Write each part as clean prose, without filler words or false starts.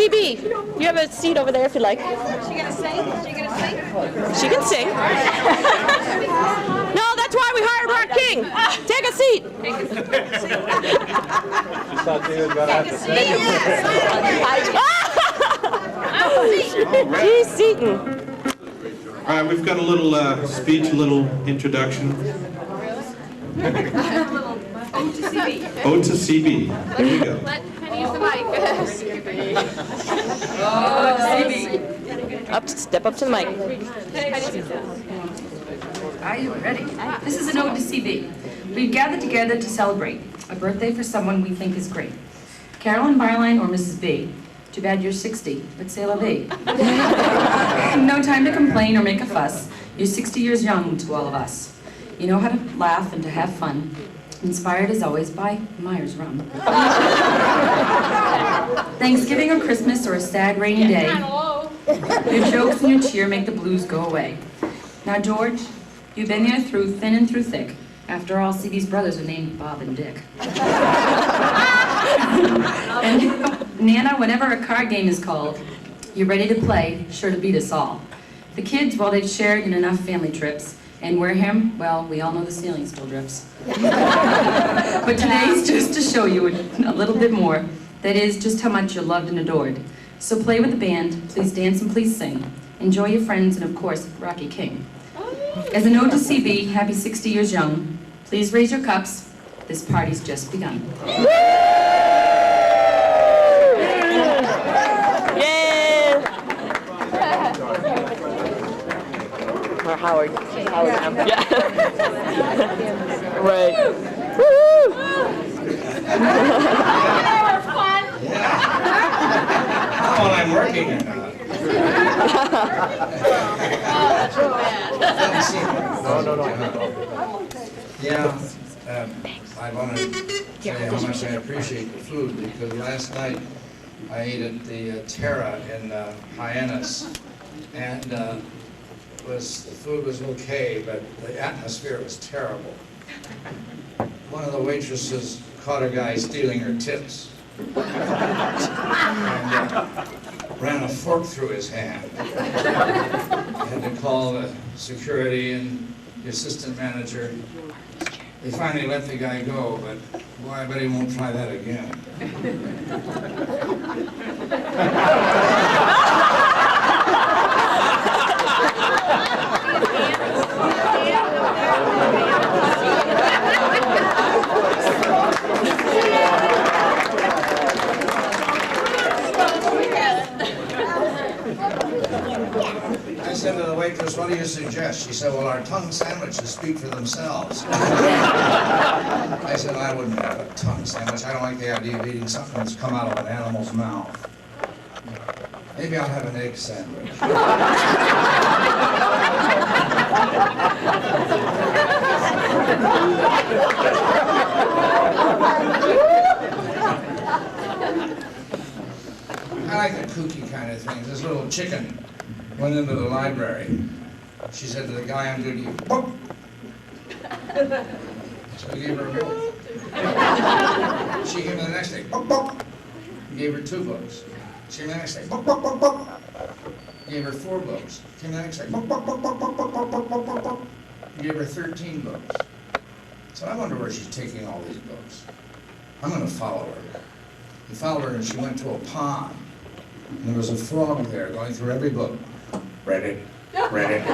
CB, you have a seat over there if you like. She gonna sing? She gonna sing? She can sing. No, that's why we hired our king. Take a seat. She's seating. All right, we've got a little speech, a little introduction. Ode to CB. Ode to CB. Here we go. Let Penny use the mic. Step up to the mic. Are you ready? This is an ode to CB. We've gathered together to celebrate a birthday for someone we think is great. Carolyn Byline or Mrs. B. Too bad you're 60, but c'est la vie. No time to complain or make a fuss. You're 60 years young to all of us. You know how to laugh and to have fun. Inspired as always by Myers Rum. Thanksgiving or Christmas or a sad rainy day. Your jokes and your cheer make the blues go away. Now, George, you've been there through thin and through thick. After all, CB's brothers are named Bob and Dick. And Nana, whenever a card game is called, you're ready to play, sure to beat us all. The kids, well, they've shared in enough family trips. And where him, well, we all know the ceiling still drips. But today's just to show you a little bit more. That is, just how much you're loved and adored. So play with the band, please dance and please sing. Enjoy your friends and, of course, Rocky King. As an ode to CB, happy 60 years young. Please raise your cups. This party's just begun. Or Howard. Yeah. Right. Woo! Well, I'm working or not. No. Yeah, I want to tell you how much I appreciate the food, because last night I ate at the Terra in Hyannis, and the food was okay, but the atmosphere was terrible. One of the waitresses caught a guy stealing her tips and ran a fork through his hand. I had to call the security and the assistant manager. They finally let the guy go, but boy, I bet he won't try that again. I said to the waitress, what do you suggest? She said, well, our tongue sandwiches speak for themselves. I said, I wouldn't have a tongue sandwich. I don't like the idea of eating something that's come out of an animal's mouth. Maybe I'll have an egg sandwich. I like the kooky kind of things. This little chicken went into the library. She said to the guy, I'm going to give you, boop. So I gave her a book. She gave me the next day, boop, boop. Gave her 2 books. She gave me the next day, boop, boop, boop, boop. Gave her 4 books. Gave me the next day, boop, boop, boop, boop, boop, boop, boop, boop, boop, boop. Gave her 13 books. So I wonder where she's taking all these books. I'm going to follow her. I followed her and she went to a pond. And there was a frog there going through every book. Read it, read it.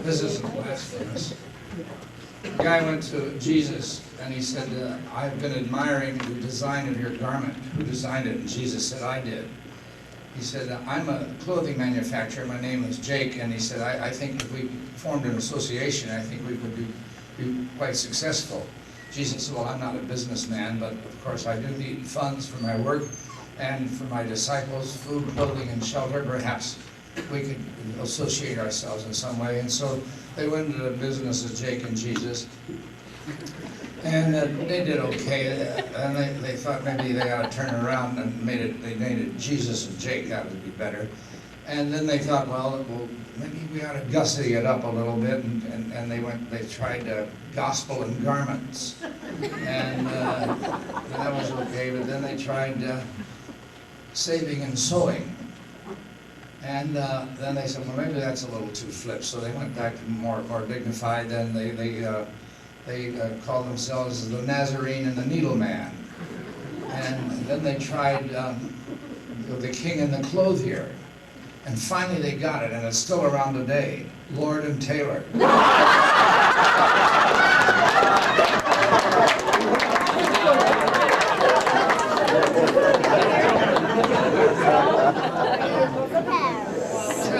This is blasphemous. The guy went to Jesus and he said, I've been admiring the design of your garment. Who designed it? And Jesus said, I did. He said, I'm a clothing manufacturer, my name is Jake, and he said, I think if we formed an association, I think we could be quite successful. Jesus said, well, I'm not a businessman, but of course I do need funds for my work and for my disciples, food, clothing, and shelter. Perhaps we could associate ourselves in some way. And so they went into the business of Jake and Jesus. And they did okay, and they thought maybe they ought to turn around and they made it Jesus and Jake. That would be better. And then they thought, well, maybe we ought to gussy it up a little bit, and they tried gospel and garments, and that was okay. But then they tried saving and sowing, and then they said, well, maybe that's a little too flip. So they went back to more dignified. Then they called themselves the Nazarene and the Needleman, and then they tried the King and the Clothier. And finally they got it, and it's still around today. Lord and Taylor. Should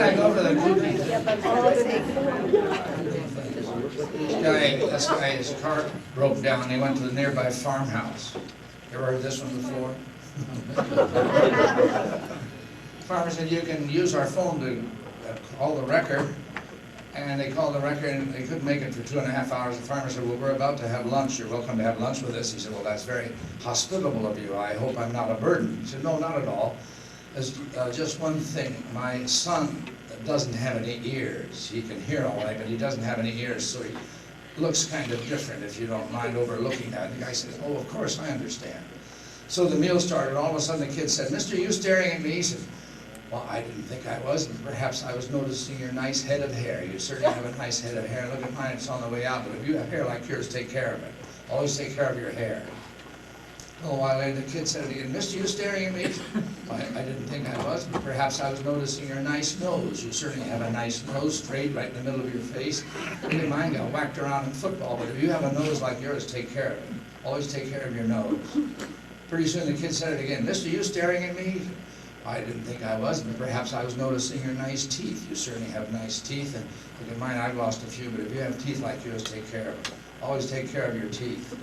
I go for the cookie? This guy, his car broke down, and he went to the nearby farmhouse. You ever heard this one before? Farmer said, you can use our phone to call the wrecker. And they called the wrecker, and they couldn't make it for 2.5 hours. The farmer said, well, we're about to have lunch. You're welcome to have lunch with us. He said, well, that's very hospitable of you. I hope I'm not a burden. He said, no, not at all. There's just one thing. My son doesn't have any ears. He can hear all right, but he doesn't have any ears, so he looks kind of different, if you don't mind overlooking that. And the guy said, oh, of course, I understand. So the meal started, and all of a sudden the kid said, mister, you staring at me? He said, well, I didn't think I was, and perhaps I was noticing your nice head of hair. You certainly have a nice head of hair. Look at mine, it's on the way out, but if you have hair like yours, take care of it. Always take care of your hair. A little while later, the kid said again, mister, you staring at me? I didn't think I was, but perhaps I was noticing your nice nose. You certainly have a nice nose, straight right in the middle of your face. Look at mine, got whacked around in football, but if you have a nose like yours, take care of it. Always take care of your nose. Pretty soon the kid said it again, mister, you staring at me? I didn't think I was, but perhaps I was noticing your nice teeth. You certainly have nice teeth, and look at mine, I've lost a few, but if you have teeth like yours, take care of them. Always take care of your teeth.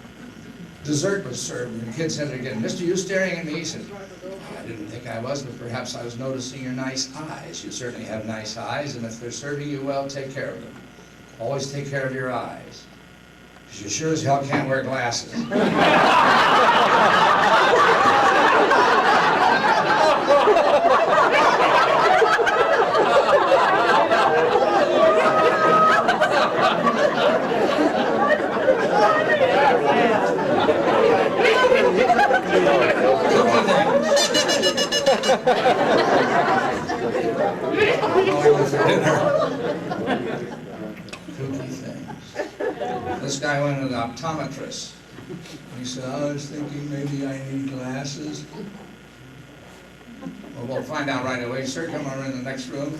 Dessert was served, and the kid said it again, mister, you staring at me? He said, I didn't think I was, but perhaps I was noticing your nice eyes. You certainly have nice eyes, and if they're serving you well, take care of them. Always take care of your eyes, because you sure as hell can't wear glasses. This guy went to the optometrist. He said, I was thinking maybe I need glasses. Well, we'll find out right away. Sir, come over in the next room.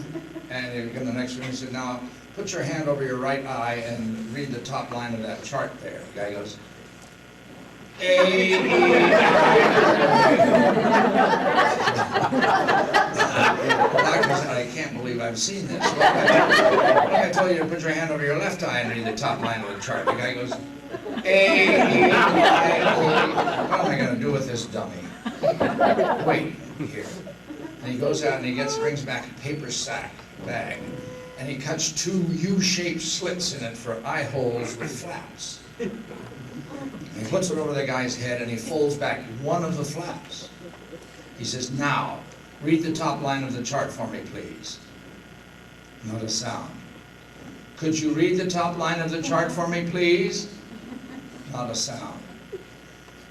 And he came in the next room. He said, now, put your hand over your right eye and read the top line of that chart there. The guy goes, A, Doctor said, I can't believe I've seen this. What if I told you to put your hand over your left eye and read the top line of the chart? The guy goes, A, what am I going to do with this dummy? Wait, here. And he goes out and he brings back a paper bag, and he cuts 2 U-shaped slits in it for eye holes with flaps. He puts it over the guy's head and he folds back one of the flaps. He says, now, read the top line of the chart for me, please. Not a sound. Could you read the top line of the chart for me, please? Not a sound.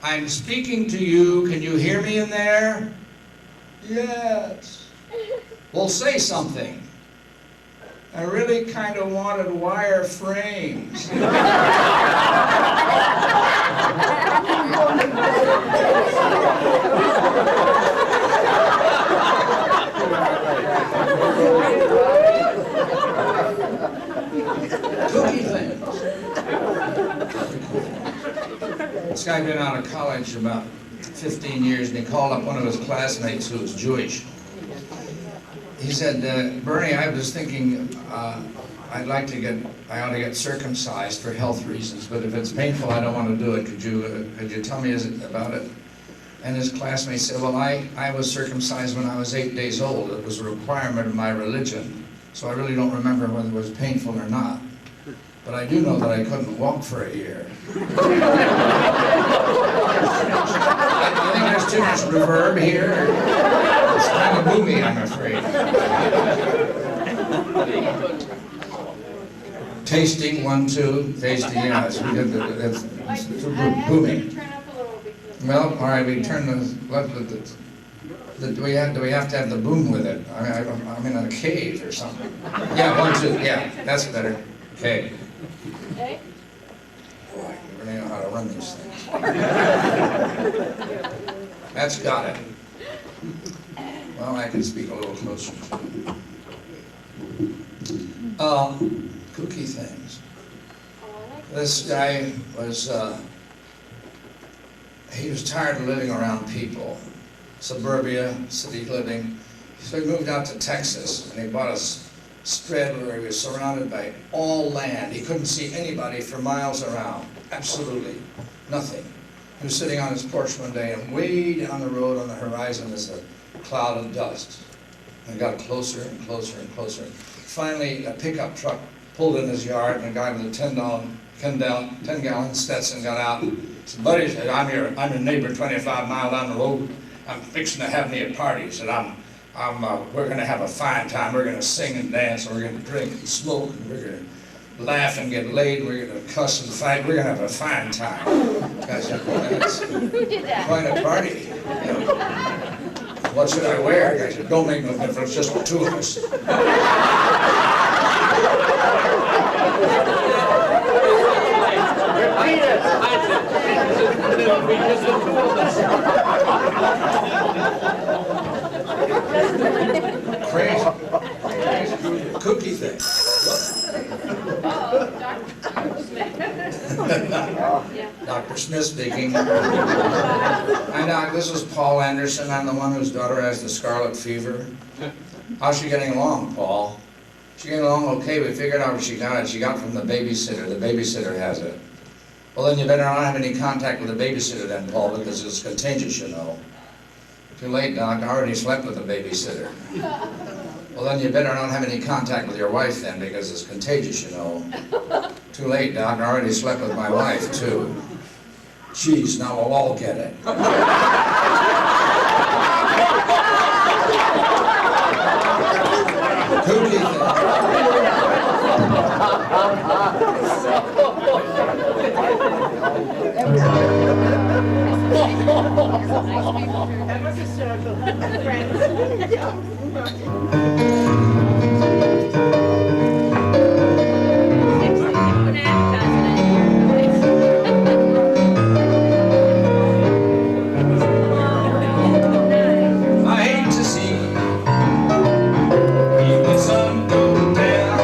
I'm speaking to you. Can you hear me in there? Yes. Well, say something. I really kind of wanted wire frames. Cookie things. This guy had been out of college about 15 years, and he called up one of his classmates who was Jewish. He said, Bernie, I was thinking I ought to get circumcised for health reasons, but if it's painful, I don't want to do it. Could you tell me about it? And his classmate said, well, I was circumcised when I was 8 days old. It was a requirement of my religion, so I really don't remember whether it was painful or not. But I do know that I couldn't walk for a year. I think there's too much reverb here. It's kind of boomy, I'm afraid. Tasting, 1, 2, tasting, yeah, that's booming. Turn up a little bit. Well, all right, we turn do we have to have the boom with it? I'm in a cave or something. Yeah, 1, 2, yeah, that's better. Okay. Okay. Boy, I really know how to run these things. That's got it. Well, I can speak a little closer. Kooky things. This guy was, he was tired of living around people. Suburbia, city living. So he moved out to Texas and he bought a spread where he was surrounded by all land. He couldn't see anybody for miles around. Absolutely nothing. He was sitting on his porch one day and way down the road on the horizon is a cloud of dust. And it got closer and closer and closer. Finally, a pickup truck pulled in his yard and a guy with a 10-gallon Stetson got out. He said, buddy, he said, I'm your neighbor 25 miles down the road. I'm fixing to have me a party. He said, we're going to have a fine time. We're going to sing and dance, and we're going to drink and smoke, and we're going to laugh and get laid. We're going to cuss and fight. We're going to have a fine time. The guy said, well, that's quite a party. You know, what should I wear? The guy said, don't make no difference, just the two of us. Crazy. Cookie thing. Dr. Smith speaking. Hi, Doc, this is Paul Anderson. I'm the one whose daughter has the scarlet fever. How's she getting along, Paul? She getting along okay. We figured out where she got it. She got it from the babysitter. The babysitter has it. Well, then you better not have any contact with the babysitter then, Paul, because it's contagious, you know. Too late, Doc. I already slept with the babysitter. Well, then you better not have any contact with your wife then, because it's contagious, you know. Too late, Doc. I already slept with my wife, too. Geez, now we'll all get it. Kooky thing. That was a circle. Friends. I hate to see the sun go down.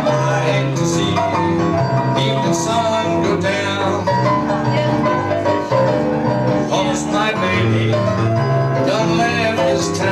I hate to see the sun go down. 'Cause my baby done left this town.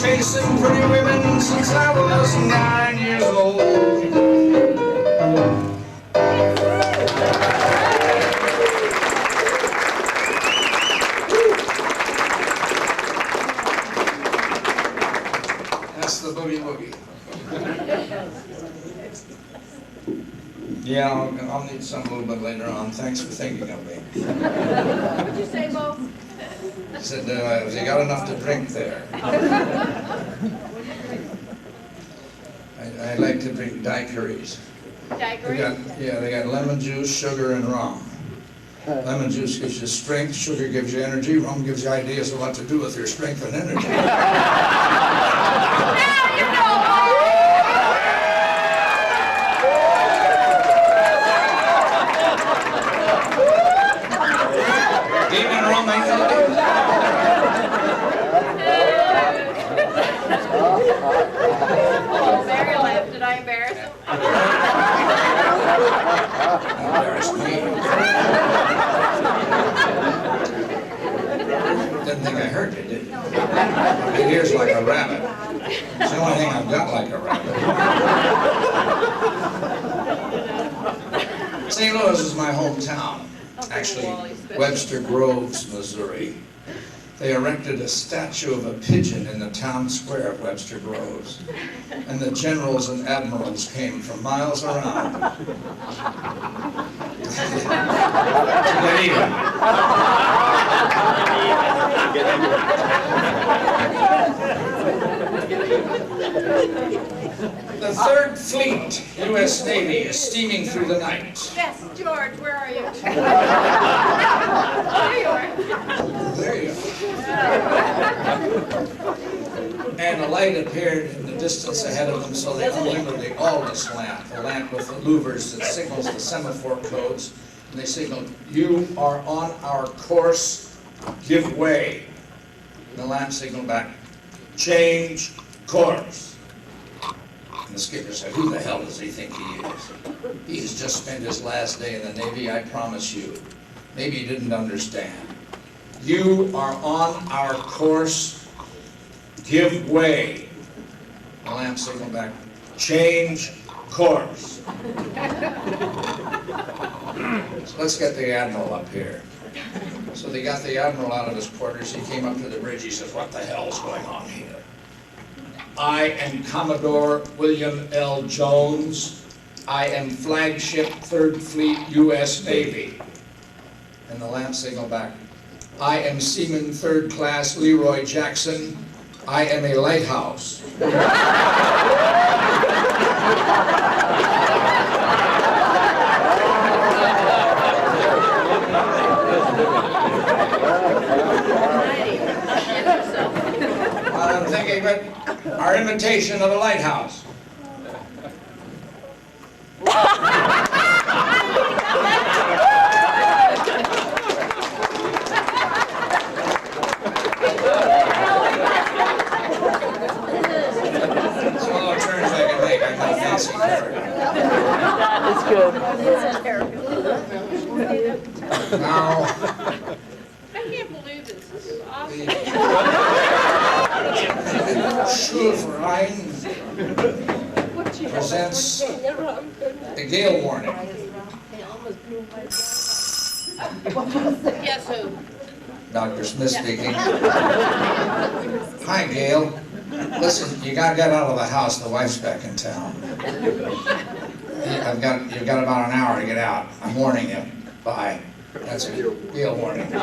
chasing pretty women since I was 9 years old. That's the boogie woogie. Yeah, I'll need some a little bit later on. Thanks for thinking of me. What'd you say, Bo? I said, have you got enough to drink there? I like to drink daiquiris. Daiquiri? They got lemon juice, sugar, and rum. Lemon juice gives you strength, sugar gives you energy, rum gives you ideas of what to do with your strength and energy. Now you know! Demon rum ain't no good. Oh, Mary laughed. Did I embarrass him? Embarrassed me. Didn't think I heard you, did you? Your ears like a rabbit. It's the only thing I've got like a rabbit. St. Louis is my hometown. Actually, Webster Groves, Missouri. They erected a statue of a pigeon in the town square of Webster Groves. And the generals and admirals came from miles around to get even. The 3rd Fleet, U.S. Navy, is steaming through the night. Yes, George, where are you? There you are. There you are. And a light appeared in the distance ahead of them, so they unlimbered the Aldous lamp, the lamp with the louvers that signals the semaphore codes. And they signaled, "You are on our course, give way." And the lamp signaled back, "Change course." And the skipper said, "Who the hell does he think he is? He has just spent his last day in the Navy, I promise you. Maybe he didn't understand. You are on our course, give way." The lamp signaled back, "Change course." So let's get the Admiral up here. So they got the Admiral out of his quarters. He came up to the bridge. He says, "What the hell's going on here? I am Commodore William L. Jones. I am flagship 3rd Fleet U.S. Navy." And the lamp signaled back, "I am Seaman 3rd Class Leroy Jackson. I am a lighthouse." I'm thinking, but our imitation of a lighthouse. It's one of the turns I can make. I'm not fancy character. It's good. Now, I can't believe this. This is awesome. Schulverein presents a gale warning. Yes, who? Dr. Smith speaking. Hi, Gail. Listen, you gotta get out of the house. The wife's back in town. You've got about an hour to get out. I'm warning you. Bye. That's a gale warning. The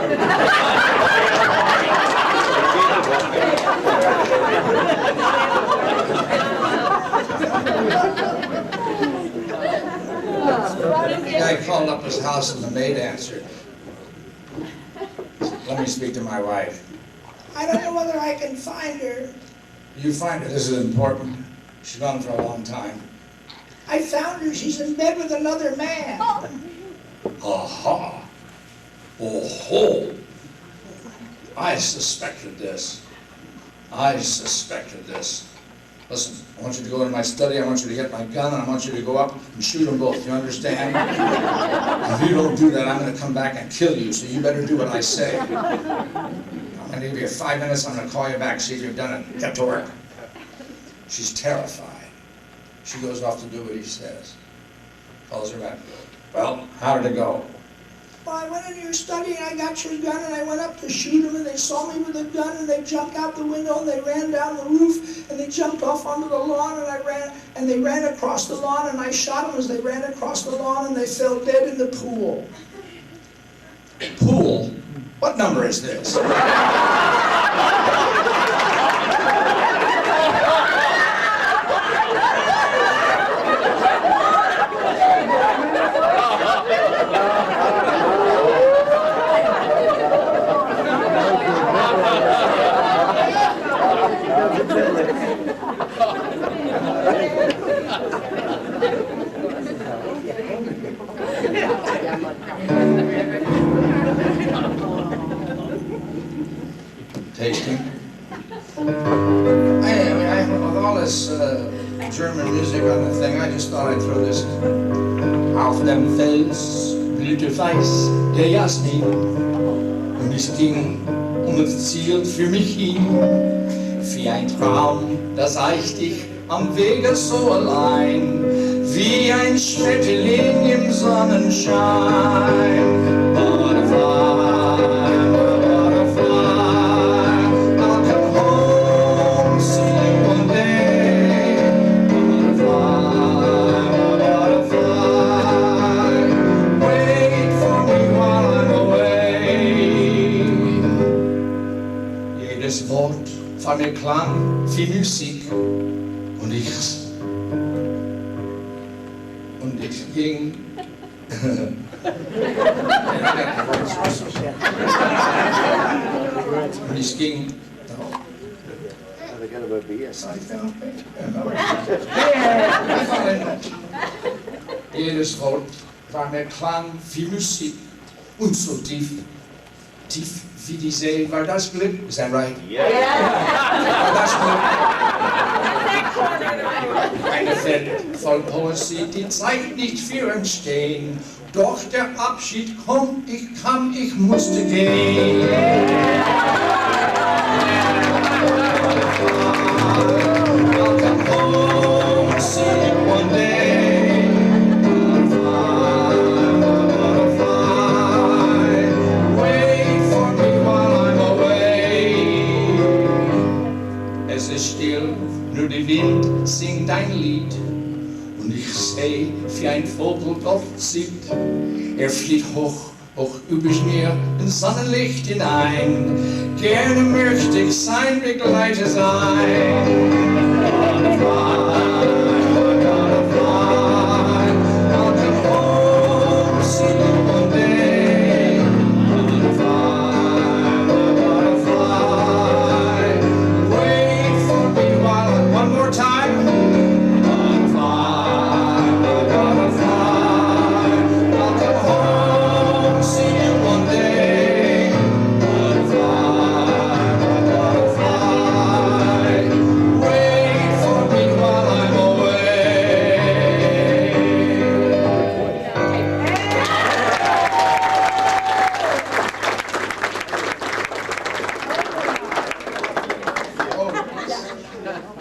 guy called up his house and the maid answered. "Let me speak to my wife." "I don't know whether I can find her." "You find her. This is important. She's gone for a long time." "I found her. She's in bed with another man." Aha. Oh-ho. I suspected this. Listen, I want you to go into my study, I want you to get my gun, and I want you to go up and shoot them both. You understand? If you don't do that, I'm going to come back and kill you, so you better do what I say. Now, I'm gonna give you 5 minutes, I'm gonna call you back, see if you've done it. Get to work. She's terrified. She goes off to do what he says. Calls her back. Well, how did it go? Well, I went into your study and I got your gun and I went up to shoot them and they saw me with a gun and they jumped out the window and they ran down the roof and they jumped off onto the lawn and they ran across the lawn and I shot them as they ran across the lawn and they fell dead in the pool. Pool? What number is this? Tasting. With all this German music on the thing, I just thought I'd throw this. Auf dem Fels blühte weiß der Jasmin und es ging das Ziel für mich hin. Wie ein Traum, da sah ich dich am Wege so allein, wie ein Schmetterling im Sonnenschein. Jedes Wort von mir klang wie Musik und ich ging und ich ging jedes Wort von mir klang wie Musik und so tief wie die See war das Glück. Is that right? Yeah. War das Glück? Eine Welt voll Poesie, die Zeit nicht für uns stehen. Doch der Abschied kommt, ich musste gehen. Welcome home, see you one day. Still, nur der Wind singt ein Lied und ich seh, wie ein Vogel dort singt. Er fliegt hoch, hoch über mir ins Sonnenlicht hinein. Gerne möchte ich sein Begleiter sein.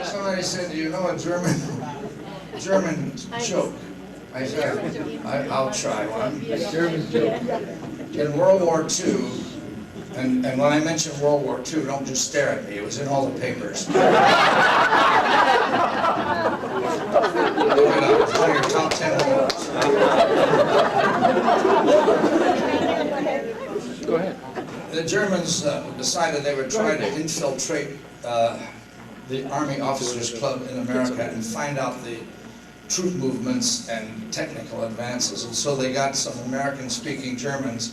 Somebody said, do you know a German joke? I said, I'll try one. German joke. In World War II, and when I mention World War II, don't just stare at me. It was in all the papers. Look it up. It's one of your top 10 wars. Go ahead. The Germans decided they would try to infiltrate the Army Officers Club in America and find out the troop movements and technical advances. And so they got some American-speaking Germans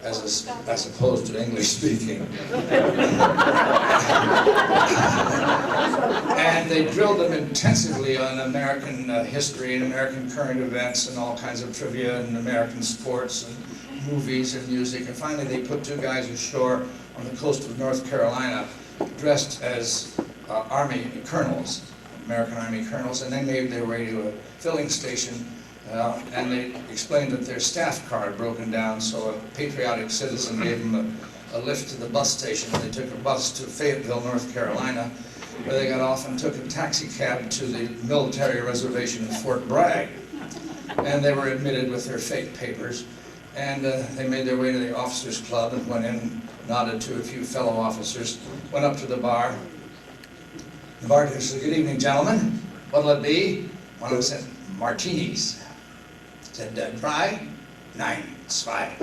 as opposed to English-speaking. And they drilled them intensively on American history and American current events and all kinds of trivia and American sports and movies and music. And finally they put two guys ashore on the coast of North Carolina dressed as Army colonels, American Army colonels, and they made their way to a filling station and they explained that their staff car had broken down, so a patriotic citizen gave them a lift to the bus station. They took a bus to Fayetteville, North Carolina, where they got off and took a taxi cab to the military reservation in Fort Bragg. And they were admitted with their fake papers. And they made their way to the officers' club and went in, nodded to a few fellow officers, went up to the bar. The bartender said, "Good evening, gentlemen. What'll it be?" One of them said, "Martinis." Said, "Drei? Nein, zwei."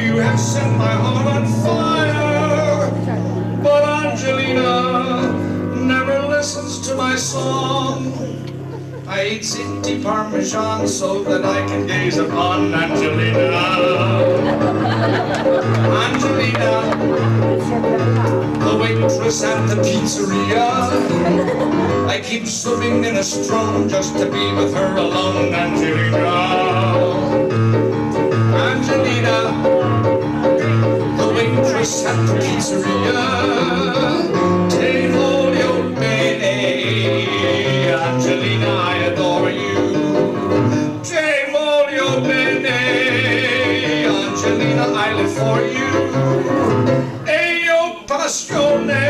You have set my heart on fire, but Angelina never listens to my song. I eat ziti parmesan so that I can gaze upon Angelina. Angelina, the waitress at the pizzeria. I keep swimming in a strom just to be with her alone, Angelina. Angelina, the waitress at the pizzeria. Te voglio bene, Angelina, I adore you. Te voglio bene, Angelina, I live for you. E io passione,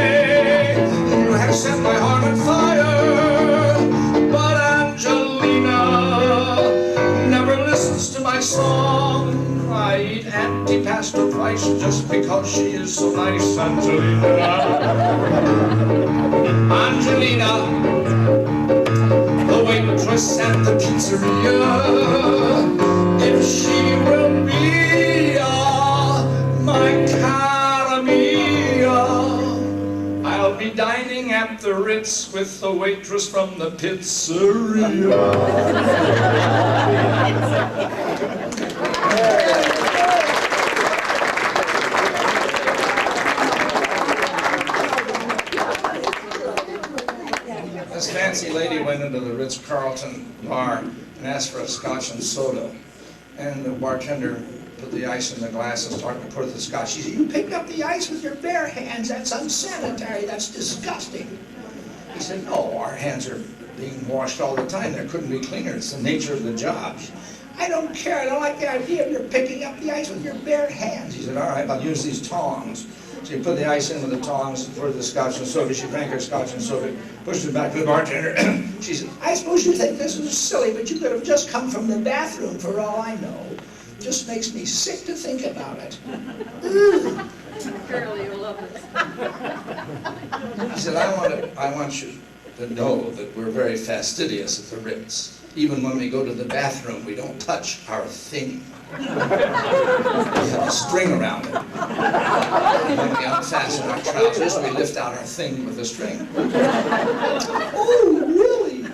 you have set my heart on fire, but Angelina never listens to my song. I eat antipasto twice just because she is so nice, Angelina. Angelina, the waitress at the pizzeria. If she will be my cara mia, I'll be dining at the Ritz with the waitress from the pizzeria. This fancy lady went into the Ritz-Carlton bar and asked for a scotch and soda. And the bartender put the ice in the glass and started to pour the scotch. She said, "You picked up the ice with your bare hands. That's unsanitary. That's disgusting." He said, "No, our hands are being washed all the time. There couldn't be cleaner. It's the nature of the job." She said, "I don't care. I don't like the idea of your picking up the ice with your bare hands." He said, "All right, I'll use these tongs." So he put the ice in with the tongs and poured the scotch and soda. She drank her scotch and soda, pushed it back to the bartender. She said, "I suppose you think this is silly, but you could have just come from the bathroom for all I know. It just makes me sick to think about it." Surely you'll love this. He said, I want you to know that we're very fastidious at the Ritz. Even when we go to the bathroom, we don't touch our thing. We have a string around it. When we unfasten our trousers, we lift out our thing with a string. "Oh, really?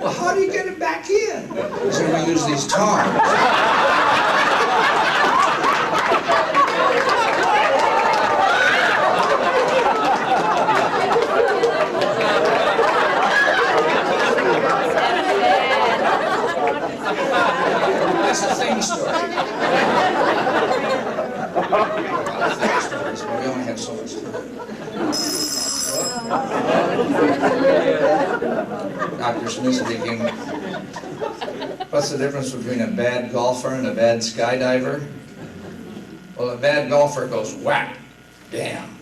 Well, how do you get it back in?" So we use these tongs. That's a thing story. We only have so much time. Dr. Smith speaking. What's the difference between a bad golfer and a bad skydiver? Well, a bad golfer goes whack, damn.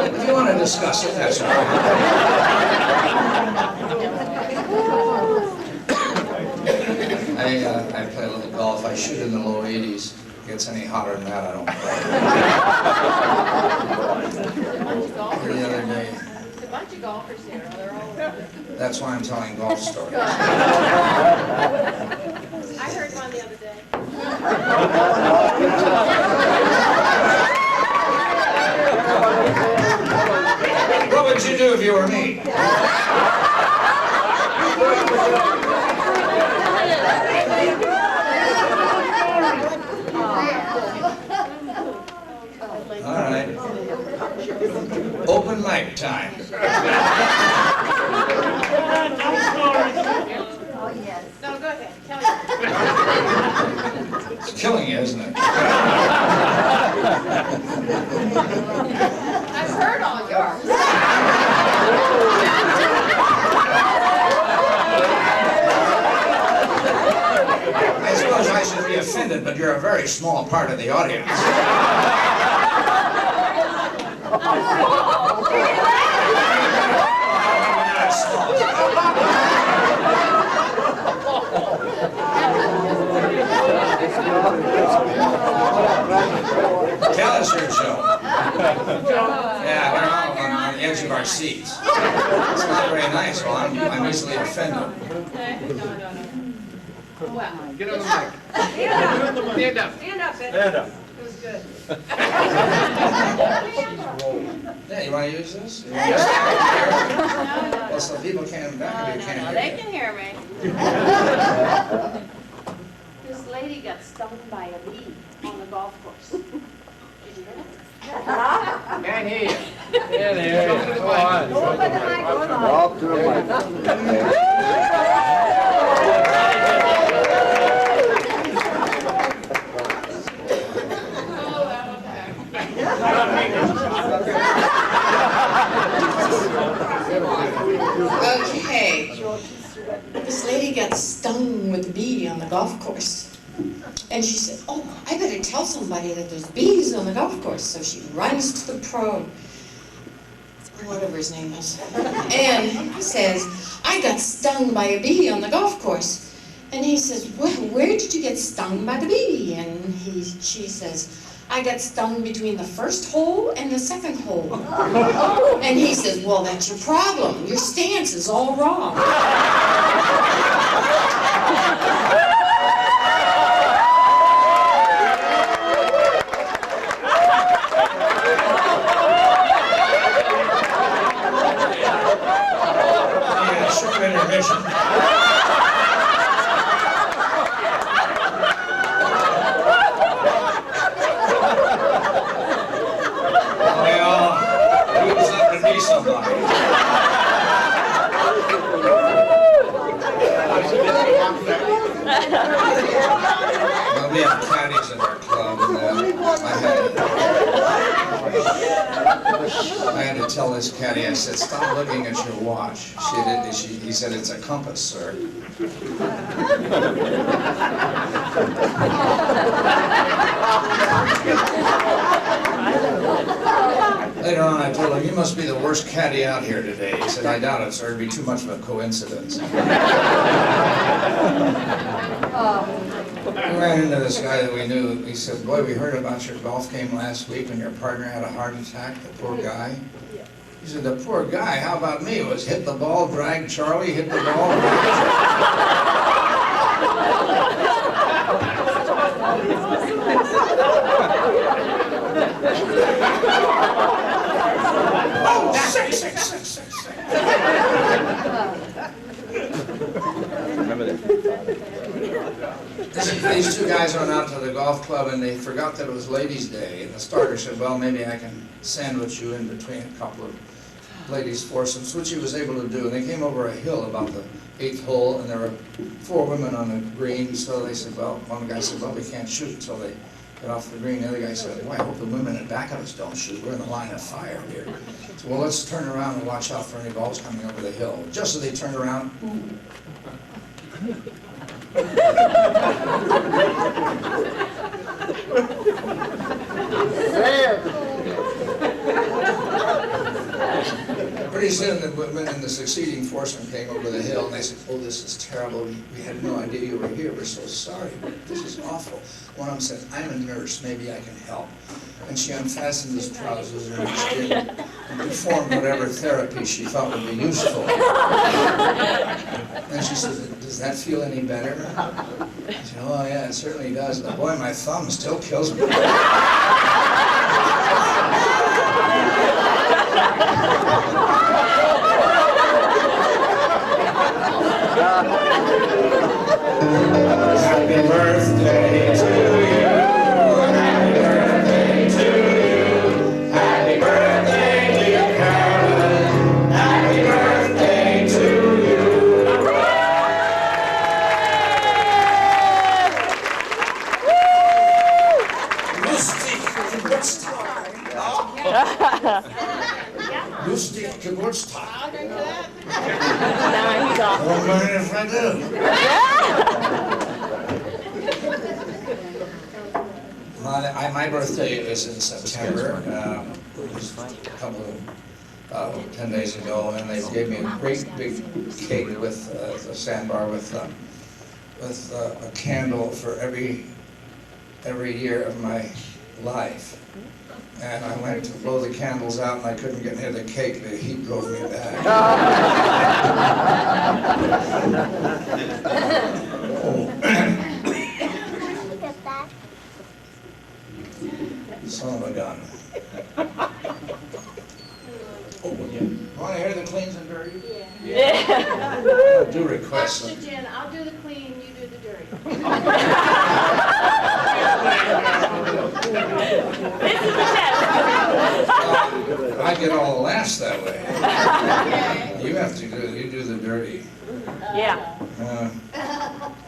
If you want to discuss it, that's all right. I play a little golf. I shoot in the low 80s. If it gets any hotter than that, I don't play. Here the other day. There's a bunch of golfers here. They're all over. That's why I'm telling golf stories. I heard one the other day. you or me. All right. Open mic time. No, go ahead. Tell me. It's killing you, isn't it? I've heard all yours. I suppose I should be offended, but you're a very small part of the audience. Tell us your joke. Yeah, we're all on the edge of our seats. It's not very nice. Well, I'm easily offended. No. Well, Get on the mic. Stand up. stand up, Betty. Stand up. It was good. Yeah, you want to use this? Well, some people can't back of you can't No, hear they you. can hear me. This lady got stung by a bee on the golf course. Did you hear that? Can't hear you. Can't hear you. Go on. Walk to the mic. Okay. This lady got stung with a bee on the golf course. And she said, oh, I better tell somebody that there's bees on the golf course. So she runs to the pro, whatever his name is, and says, I got stung by a bee on the golf course. And he says, well, where did you get stung by the bee? And she says, I got stung between the first hole and the second hole. And he says, well, that's your problem. Your stance is all wrong. Yeah, short intermission. Be somebody. Well, we have caddies in our club, and I had to tell this caddy, I said, stop looking at your watch. He said, it's a compass, sir. Later on, I told him, you must be the worst caddy out here today. He said, I doubt it, sir. It'd be too much of a coincidence. We ran into this guy that we knew. He said, boy, we heard about your golf game last week when your partner had a heart attack, the poor guy. He said, the poor guy, how about me? It was hit the ball, drag Charlie, hit the ball, drag Oh, sick. These two guys went out to the golf club and they forgot that it was Ladies' Day. And the starter said, well, maybe I can sandwich you in between a couple of ladies' foursomes, which he was able to do. And they came over a hill about the 8th hole, and there were 4 women on the green. So they said, well, one guy said, well, we can't shoot until they get off the green. The other guy said, well, I hope the women in back of us don't shoot. We're in the line of fire here. So, well, let's turn around and watch out for any balls coming over the hill. Just as they turned around, pretty soon the women in the succeeding foursome came over the hill and they said, oh, this is terrible. We had no idea you were here. We're so sorry. This is awful. One of them said, I'm a nurse. Maybe I can help. And she unfastened his trousers and reached in and performed whatever therapy she thought would be useful. And she said, does that feel any better? I said, oh yeah, it certainly does. But boy, my thumb still kills me. Lustig Geburtstag. Now he's off. Oh, meine Freunde. My birthday is in September. Just a couple of 10 days ago, and they gave me a great big cake with a sandbar with a candle for every year of my life. And I went to blow the candles out, and I couldn't get near the cake. The heat drove me back. Son of a gun. Want to hear the cleans and dirty? Yeah. Do requests. Pastor Jen, I'll do the clean, you do the dirty. This is the test. I get all the laughs that way. You have to do the dirty. Yeah. I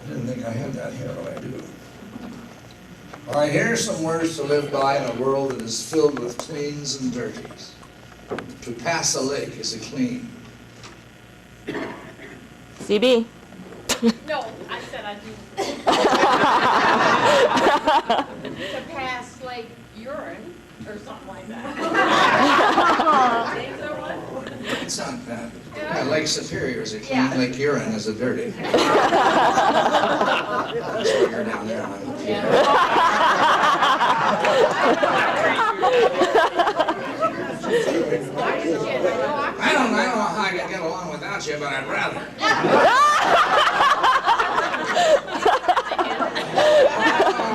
didn't think I had that here, but I do. All right, here are some words to live by in a world that is filled with cleans and dirties. To pass a lake is a clean. CB. No, I said I do. To pass like urine or something like that. It's not bad. Yeah, Lake Superior is a clean, Lake Huron is a dirty. That's why you're down there. I'm up here. I don't know how I can get along without you, but I'd rather.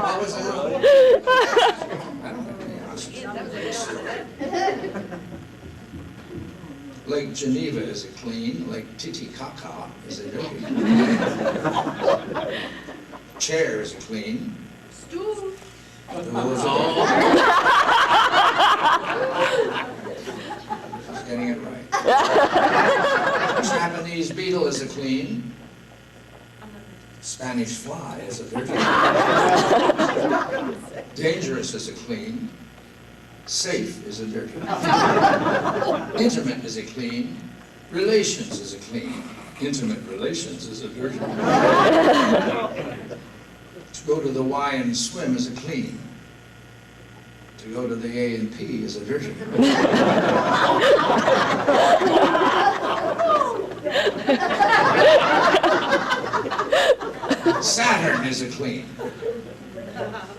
What was that? I don't have any oxygen. Lake Geneva is a clean. Lake Titicaca is a dirty. Chair is a clean. Stool. Those all. She's getting it right. Japanese beetle is a clean. Spanish fly is a dirty. Dangerous is a clean. Safe is a dirty. Intimate is a clean. Relations is a clean. Intimate relations is a dirty. To go to the Y and swim is a clean. To go to the A and P is a dirty. Saturn is a clean.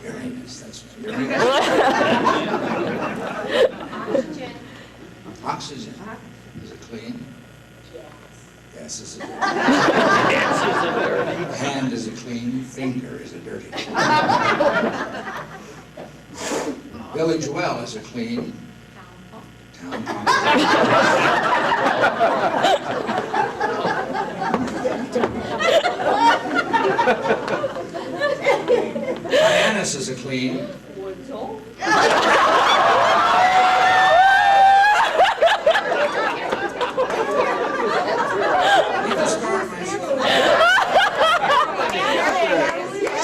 Uranus, that's right. Uranus. Oxygen is a clean. Gas is a dirty. Hand is a clean. Finger is a dirty. Village well is a clean. Town pump. Hyannis is a clean.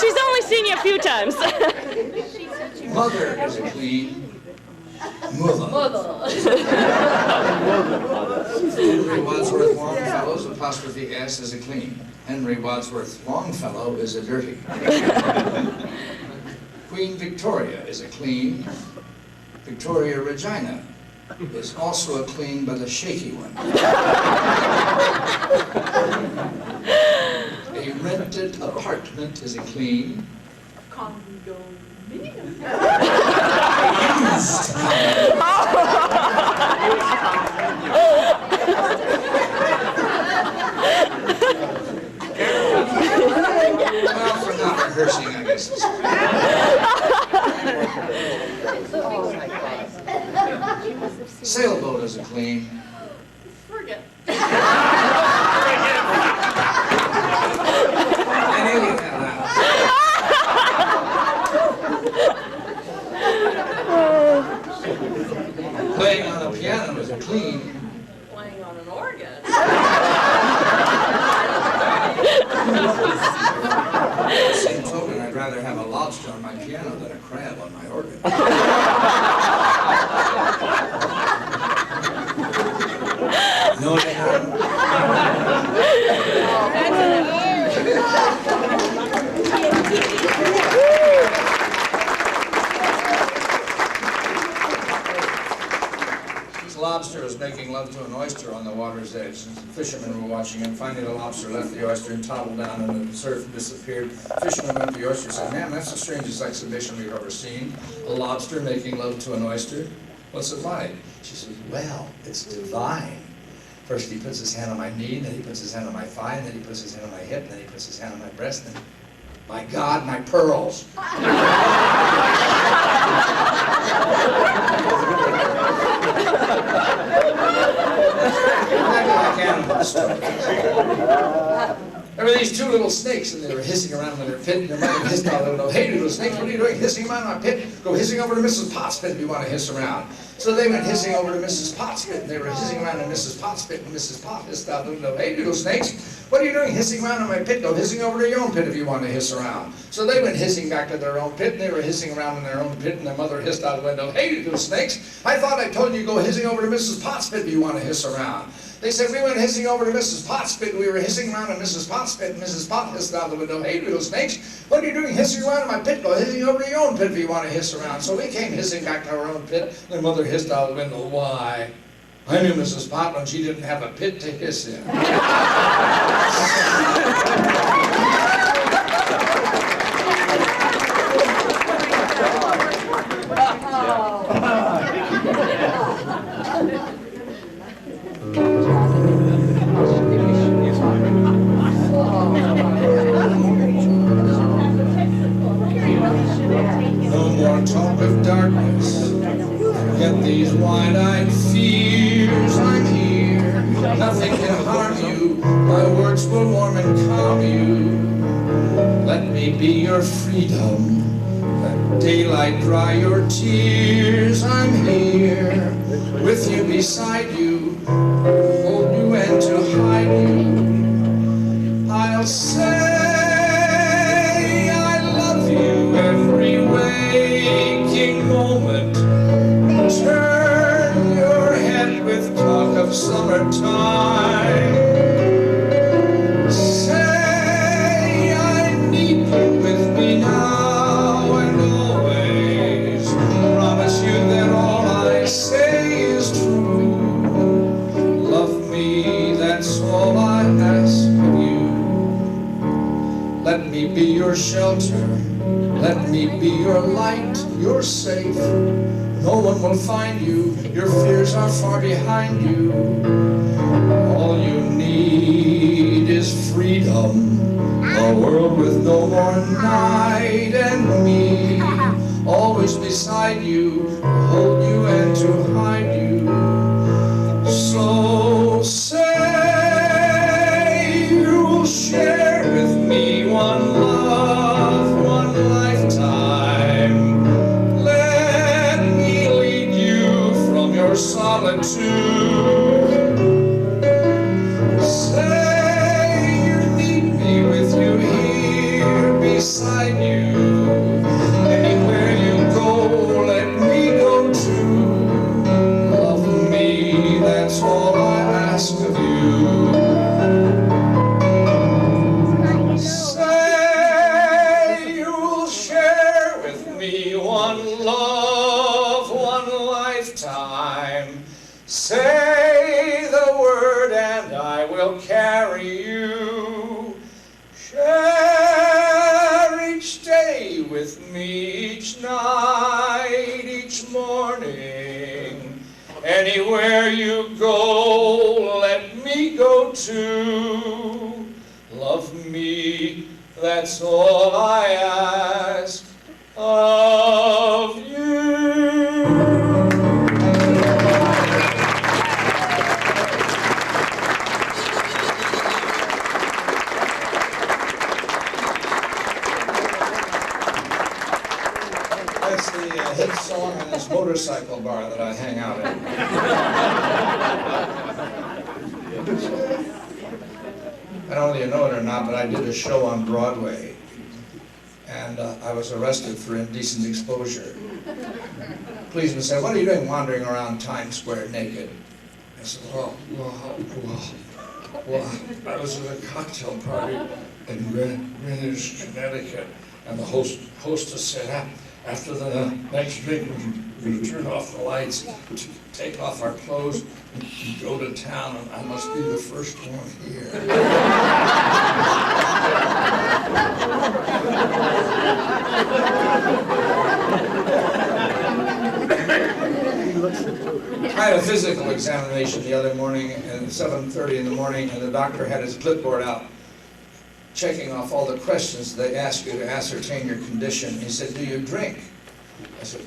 She's only seen you a few times. Mother is a clean. Mother. Henry Wadsworth Longfellow's apostrophe S is a clean. Henry Wadsworth Longfellow is a dirty. Queen Victoria is a clean. Victoria Regina is also a clean, but a shaky one. A rented apartment is a clean. Well, for not rehearsing, I guess it's sailboat is a clean. Forget. I knew you had that. Playing on a piano is a clean. Playing on an organ. Same token, I'd rather have a lobster on my piano than a crab on my organ. No, they haven't. This lobster was making love to an oyster on the water's edge. And the fishermen were watching him. Finally, the lobster left the oyster and toddled down, and the surf disappeared. The fisherman went to the oyster and said, "Man, that's the strangest exhibition we've ever seen. A lobster making love to an oyster. What's it like?" She said, "Well, it's divine. First he puts his hand on my knee, and then he puts his hand on my thigh, and then he puts his hand on my hip, and then he puts his hand on my breast, and then, my God, my pearls." Like animal stories. There were these two little snakes, and they were hissing around in their pit, and their mother hissed out a little, "Hey, little snakes, what are you doing hissing around my pit? Go hissing over to Mrs. Potts' pit if you want to hiss around." So they went hissing over to Mrs. Potts' pit, and they were hissing around in Mrs. Potts' pit, and Mrs. Potts hissed out a little, "Hey, little snakes, what are you doing hissing around in my pit? Go hissing over to your own pit if you want to hiss around." So they went hissing back to their own pit, and they were hissing around in their own pit, and their mother hissed out the window, "Hey, little snakes, I thought I told you to go hissing over to Mrs. Potts' pit if you want to hiss around." They said, "We went hissing over to Mrs. Potts' pit, and we were hissing around in Mrs. Potts' pit, and Mrs. Potts hissed out the window, 'Hey, little snakes, what are you doing hissing around in my pit? Go hissing over to your own pit if you want to hiss around." So we came hissing back to our own pit, and their mother hissed out the window, "Why, I knew Mrs. Potts when she didn't have a pit to hiss in." No more talk of darkness. Forget these wide-eyed fears. I'm here. Nothing can harm you. My words will warm and calm you. Let me be your freedom. Let daylight dry your tears. I'm here with you, beside you, hold you and to hide you. I'll say I love you every waking moment. Turn your head with talk of summertime. Say I need you with me now and always. Promise you that all I say is true. Love me, that's all I ask of you. Let me be your shelter. Let me be your light. You're safe. No one will find you. Your fears are far behind you. All you need is freedom. A world with no more night, and me always beside you, to hold you and to hide you. So say you'll share with me one love, one lifetime. Let me lead you from your solitude. Say you need me with you here beside you. Anywhere you go, let me go too. Love me, that's all I ask of you. Say you'll share with me one love, one lifetime. Say the word and I will carry you. Share each day with me, each night, each morning. Anywhere you go, let me go too. Love me, that's all I ask of you. That's the hit song in this motorcycle bar that I hang out at. I don't know if you know it or not, but I did a show on Broadway, and I was arrested for indecent exposure. Policeman said, "What are you doing wandering around Times Square naked?" I said, well, I was at a cocktail party in Greenwich, Connecticut, and the hostess said, after the next drink, we turn off the lights, take off our clothes, and go to town, and I must be the first one here. I had a physical examination the other morning at 7:30 in the morning, and the doctor had his clipboard out, checking off all the questions they ask you to ascertain your condition. He said, do you drink? I said,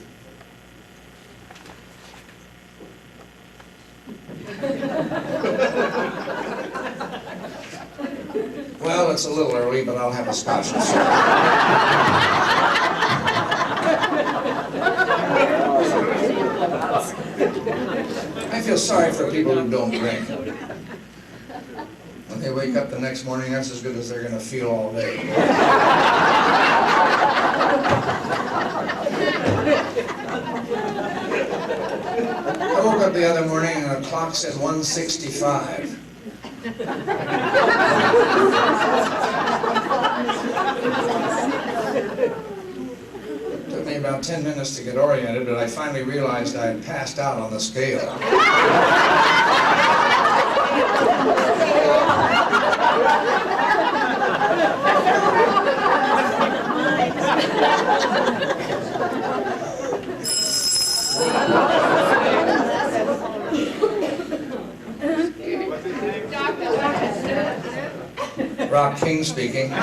well, it's a little early, but I'll have a scotch and soda. I feel sorry for people who don't drink. When they wake up the next morning, that's as good as they're going to feel all day. I woke up the other morning and the clock said 1:65. It took me about 10 minutes to get oriented, but I finally realized I had passed out on the scale. Rock King speaking. Yeah,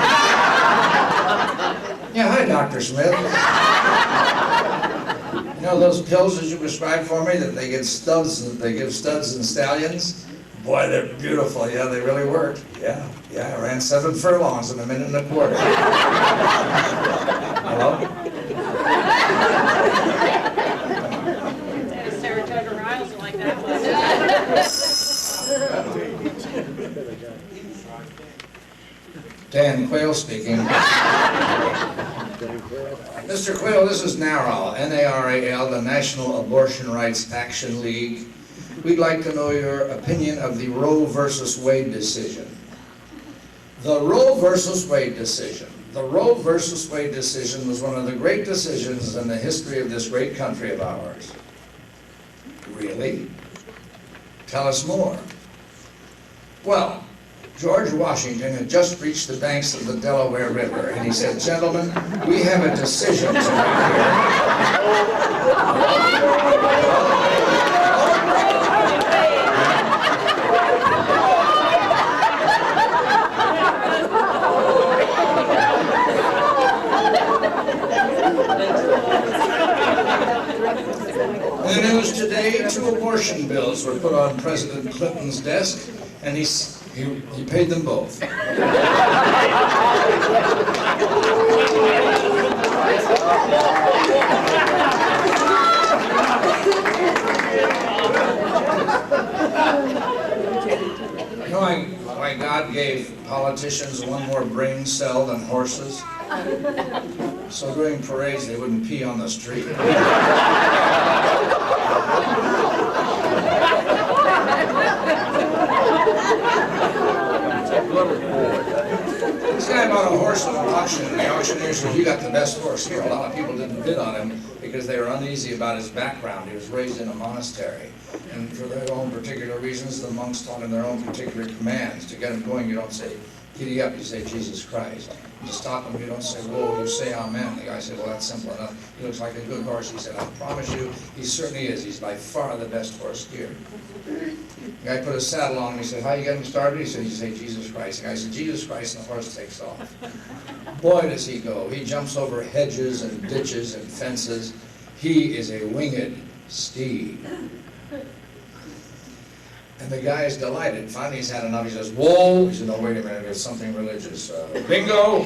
hi, Dr. Smith. You know those pills that you prescribed for me that they give studs and stallions? Boy, they're beautiful. Yeah, they really work. Yeah, I ran 7 furlongs in a minute and a quarter. Hello? Saratoga Riles like that one. Dan Quayle speaking. Mr. Quayle, this is NARAL, N-A-R-A-L, the National Abortion Rights Action League. We'd like to know your opinion of the Roe versus Wade decision. The Roe versus Wade decision. The Roe versus Wade decision was one of the great decisions in the history of this great country of ours. Really? Tell us more. Well, George Washington had just reached the banks of the Delaware River, and he said, gentlemen, we have a decision to make In the news today, 2 abortion bills were put on President Clinton's desk, and he paid them both. You know why God gave politicians one more brain cell than horses? So during parades they wouldn't pee on the street. This guy bought a horse at an auction, and the auctioneer said, you got the best horse here. A lot of people didn't bid on him because they were uneasy about his background. He was raised in a monastery. And for their own particular reasons, the monks taught him their own particular commands. To get him going, you don't say, giddy up, you say, Jesus Christ. To stop him, you don't say, whoa, you say amen. The guy said, well, that's simple enough. He looks like a good horse. He said, I promise you, he certainly is. He's by far the best horse here. The guy put a saddle on him. He said, how you get him started? He said, you say, Jesus Christ. The guy said, Jesus Christ, and the horse takes off. Boy, does he go. He jumps over hedges and ditches and fences. He is a winged steed. And the guy is delighted. Finally, he's had enough. He says, whoa. He said, no, wait a minute. There's something religious. Bingo.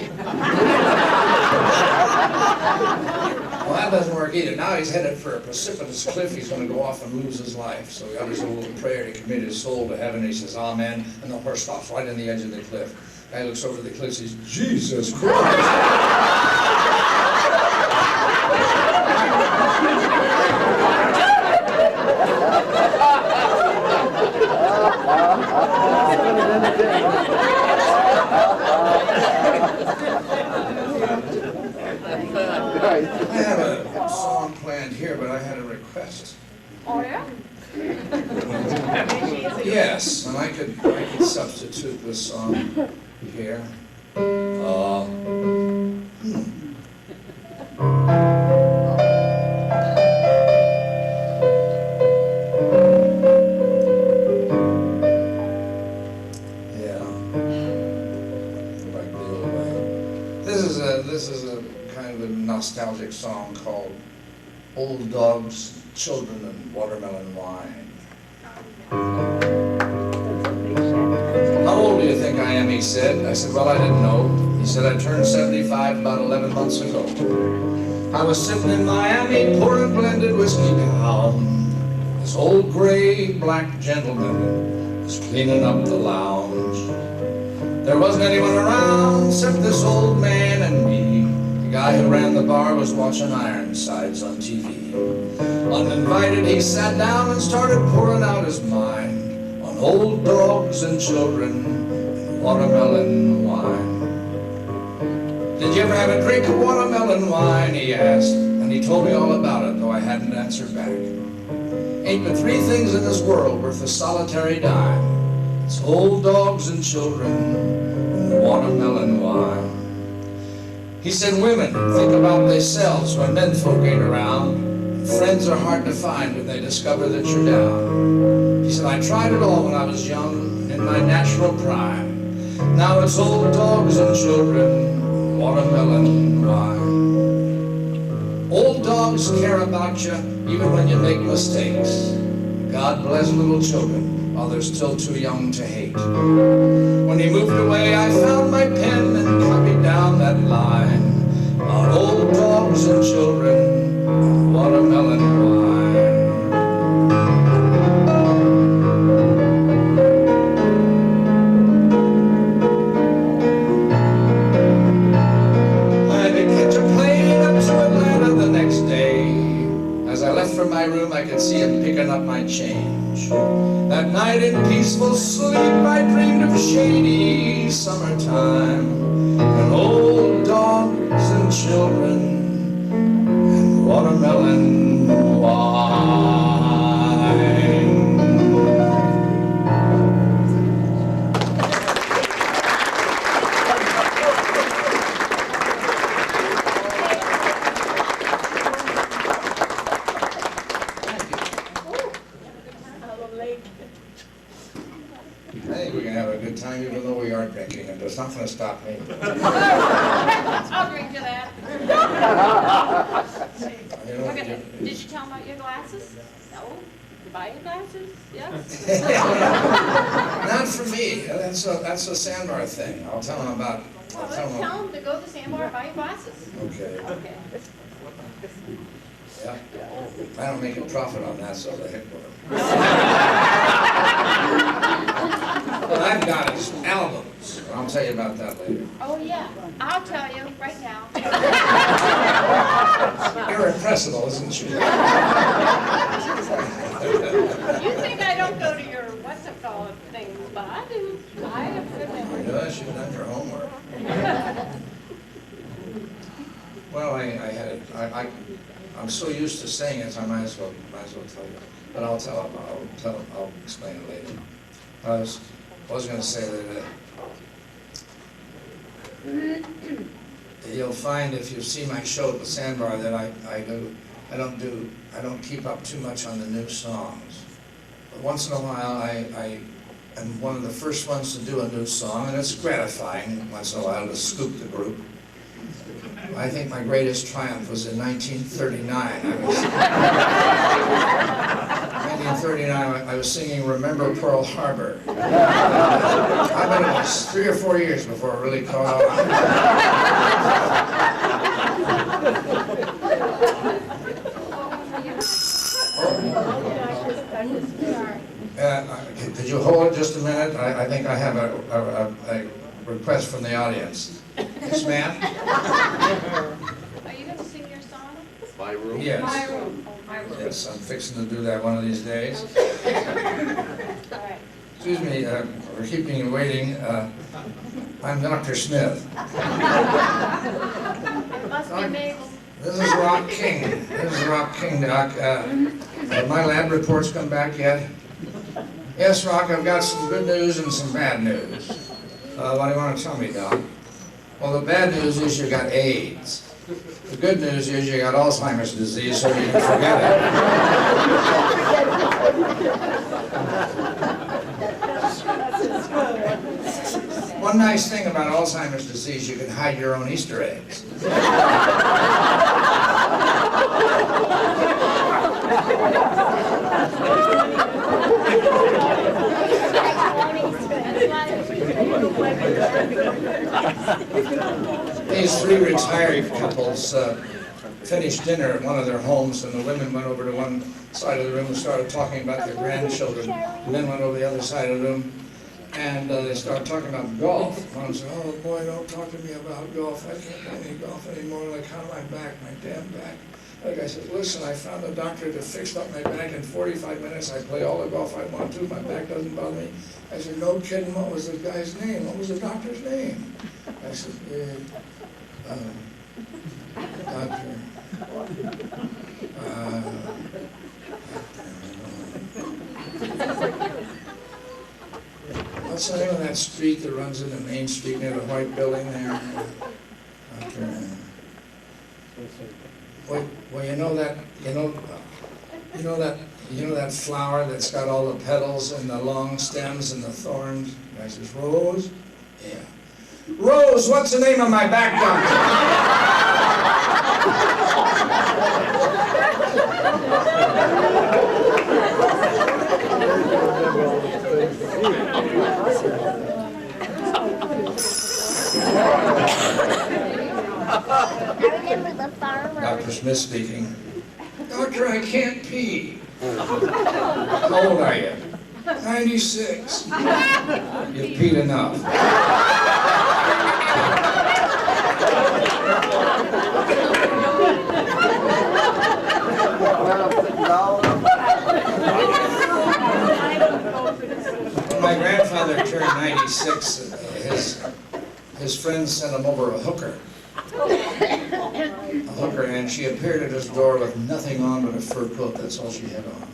Well, that doesn't work either. Now he's headed for a precipitous cliff. He's going to go off and lose his life. So he got his little prayer to commit his soul to heaven. He says, amen. And the horse stops right on the edge of the cliff. The guy looks over the cliff and says, Jesus Christ. Yes, and I could substitute this song here. This is a kind of a nostalgic song called Old Dogs, Children, and Watermelon Wine. How old do you think I am, he said. I said, well, I didn't know. He said, I turned 75 about 11 months ago. I was sitting in Miami pouring blended whiskey down. This old gray-black gentleman was cleaning up the lounge. There wasn't anyone around except this old man and me. The guy who ran the bar was watching Ironsides on TV. Uninvited, he sat down and started pouring out his mind on old dogs and children and watermelon wine. Did you ever have a drink of watermelon wine, he asked, and he told me all about it, though I hadn't answered back. Ain't but three things in this world worth a solitary dime. It's old dogs and children and watermelon wine. He said, women think about themselves when men folk ain't around. Friends are hard to find when they discover that you're down. He said, I tried it all when I was young, in my natural prime. Now it's old dogs and children, watermelon wine. Old dogs care about you even when you make mistakes. God bless little children while they're still too young to hate. When he moved away, I found my pen and copied down that line about old dogs and children and watermelon wine. I had to catch a plane up to Atlanta the next day. As I left from my room, I could see him picking up my change. That night in peaceful sleep, I dreamed of shady summertime and old dogs and children and watermelon wine. I think we can have a good time even though we are drinking, and there's nothing to stop me. I'll drink to that. You know, Okay. Did you tell them about your glasses? No? You buy your glasses? Yes? not for me. That's a Sandbar thing. I'll tell them about. Well, I'll let's tell them. tell them to go to the sandbar and buy your glasses. Okay. Okay. Yeah. I don't make a profit on that, so the heck with it. What I've got is albums. I'll tell you about that later. Oh, yeah. I'll tell you right now. Irrepressible, isn't she? You think I don't go to your what's-it-called things, but I do. I have good memory. Yeah, she's done her homework. Well, I'm so used to saying it, I might as well tell you. But I'll explain it later. I was going to say that you'll find if you see my show at the Sandbar that I don't keep up too much on the new songs. But once in a while I am one of the first ones to do a new song, and it's gratifying once in a while to scoop the group. I think my greatest triumph was in 1939. 1939, I was singing Remember Pearl Harbor. I bet it was 3 or 4 years before it really caught on. Could you hold it just a minute? I think I have a request from the audience. Yes, ma'am? Are you going to sing your song? My room? Yes. My room. Oh, my room. Yes, I'm fixing to do that one of these days. All right. Excuse me, we're keeping you waiting. I'm Dr. Smith. It must be Mabel. This is Rock King. This is Rock King, Doc. Have my lab reports come back yet? Yes, Rock, I've got some good news and some bad news. What do you want to tell me, Doc? Well, the bad news is you got AIDS. The good news is you got Alzheimer's disease, so you can forget it. One nice thing about Alzheimer's disease, you can hide your own Easter eggs. These three retired couples finished dinner at one of their homes, and the women went over to one side of the room and started talking about their grandchildren. The men went over the other side of the room, and they started talking about golf. One said, "Oh boy, don't talk to me about golf. I can't play any golf anymore. I count my back, my damn back." The guy said, "Listen, I found a doctor that fixed up my back in 45 minutes. I play all the golf I want to. My back doesn't bother me." I said, "No kidding. What was the guy's name? What was the doctor's name?" I said, "Doctor. What's the name of that street that runs into Main Street near the white building there? Doctor. Well, you know that flower that's got all the petals and the long stems and the thorns?" The guy says, "Rose?" "Yeah." "Rose, what's the name of my back doctor?" Dr. Smith speaking. "Doctor, I can't pee." "How old are you?" 96. "You've peed enough." When my grandfather turned 96, his friends sent him over a hooker, and she appeared at his door with nothing on but a fur coat. That's all she had on.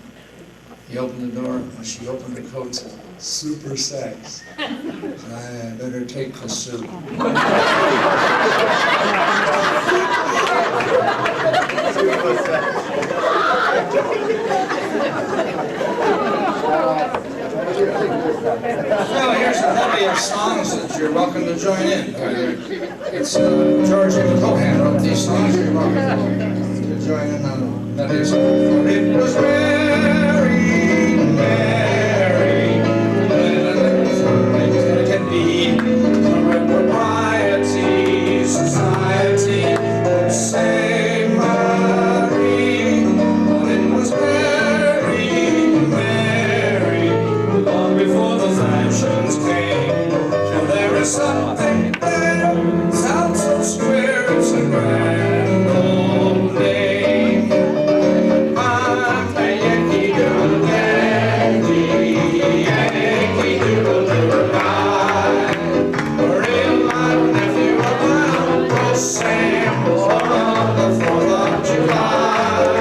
He opened the door, and when she opened the coat, said, "Super sex." "I better take the soup." Well, here's a medley of songs that you're welcome to join in. It's George and Cohan wrote these songs. You're welcome to join in on the medley of songs. It was very merry, it can be propriety, society would say Marie, but it was very merry long before the fashions came. Till there is something there, sounds so square, it's a grand old name. I'm a Yankee Doodle Dandy, Yankee Doodle Doodle guy. Real my nephew of my Uncle Sam, born on the 4th of July.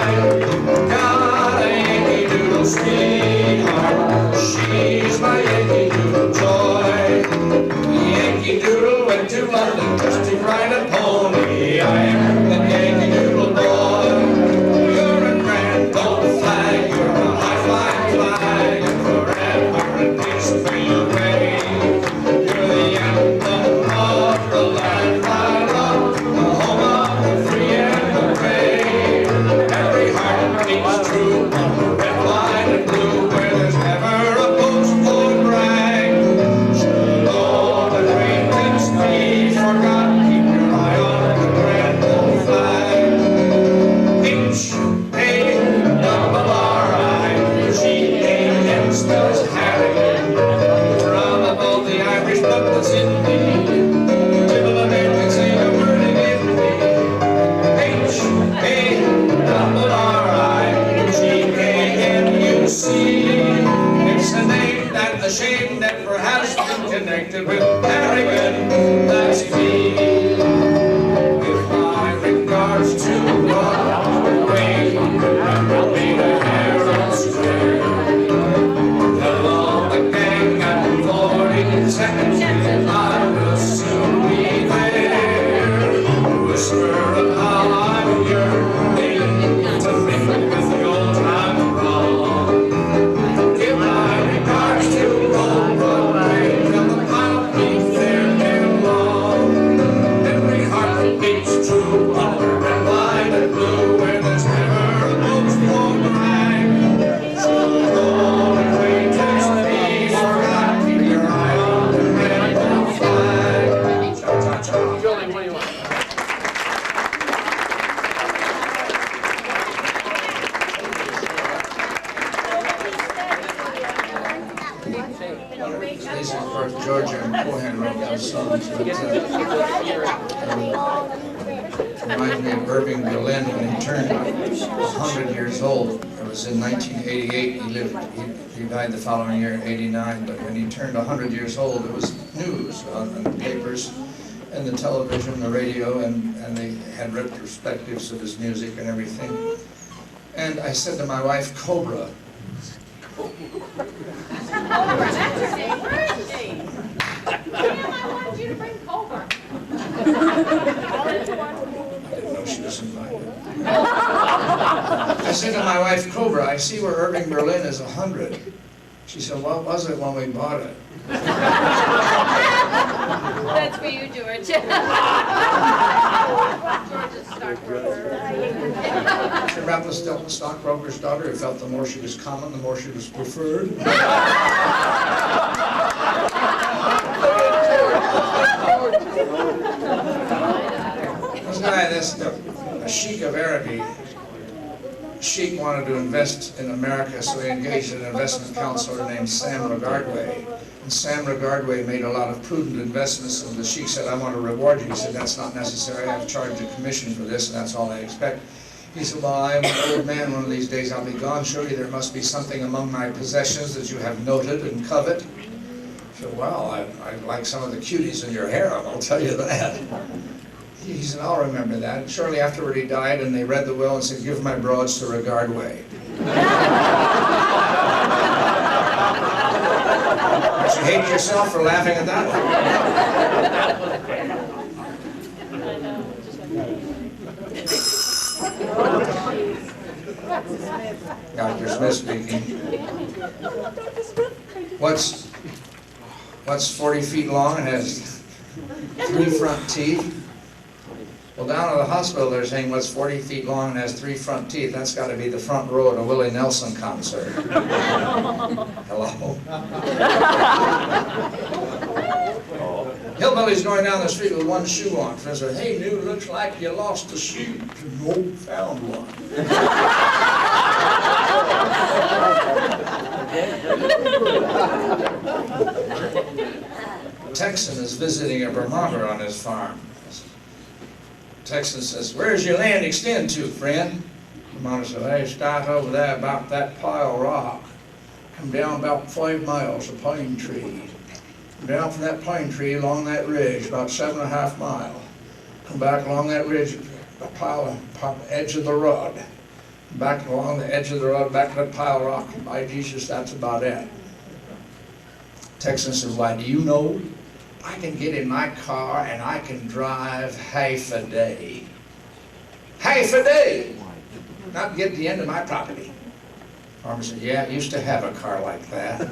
Got a Yankee Doodle sweetheart, she's my Yankee Doodle joy. Yankee Doodle went to London just to ride a pony. I am the Yankee Doodle boy. You're a grand old flag, you're a high-flying flag, and forever and peace for you reign. You're the anthem of the land I love, the home of the free and the brave. Every heart beats true on the red, white, and blue, where there's never a postcode brag. Should all acquaintance be forgot, keep your eye on the grand old flag. H-A-R-R-I-G-A-N spells Harrigan. From above the Irish book that's in me, little American say a word again to me. H-A-R-R-I-G-A-N-U-C. It's a name that the shame never has been connected with Harrigan. That's me. With my regards to Broadway, and the Herald Square. Hello. second, I will soon be there. Whisper of how I'm yearning to mingle with the old time throng. Give my regards to old Broadway, till the pile beats there near long. Every heart beats true on the red, white, and blue, where there's never a ghost won't hang. So go away, taste me, for I keep your eye on the red gold flag. Cha-cha-cha. Julie, what do you want? These are for Georgia and Cohen wrote those songs, but reminds me of Irving Berlin when he turned 100 years old. It was in 1988. He died the following year in 89. But when he turned 100 years old, it was news on the papers and the television, the radio, and they had retrospectives of his music and everything. And I said to my wife, Cobra. Cobra, that's her name. Where is she? Damn, I wanted you to bring Cobra. I didn't know she was invited. I said to my wife, Cobra, I see where Irving Berlin is 100. She said, what was it when we bought it? That's for you, George. George's stockbroker. About the stockbroker's daughter who felt the more she was common, the more she was preferred. The Sheikh of Araby, Sheikh wanted to invest in America, so he engaged an investment counselor named Sam Regardway. And Sam Regardway made a lot of prudent investments, and the Sheikh said, I want to reward you. He said, that's not necessary. I have charged a commission for this, and that's all I expect. He said, well, I am an old man. One of these days I'll be gone. Surely there must be something among my possessions that you have noted and covet. He said, well, I like some of the cuties in your harem, I'll tell you that. He said, I'll remember that. Shortly afterward he died, and they read the will and said, give my broads to Regardway. Don't you hate yourself for laughing at that one? Dr. Smith speaking. What's 40 feet long and has 3 front teeth? Well, down at the hospital they're saying what's 40 feet long and has 3 front teeth. That's got to be the front row at a Willie Nelson concert. Hello? Hillbilly's going down the street with one shoe on. Friend said, hey, new, looks like you lost a shoe. Nope, found one. A Texan is visiting a Vermonter on his farm. Texan says, where's your land extend to, friend? Vermonter said, hey, start over there about that pile of rock. Come down about 5 miles, a pine tree. Come down from that pine tree along that ridge, about 7.5 miles. Come back along that ridge, a pile of edge of the rod. Back along the edge of the rod, back to that pile of rock. By Jesus, that's about it. Texan says, why, do you know? I can get in my car and I can drive half a day. Half a day! Not get to the end of my property. Farmer said, yeah, I used to have a car like that.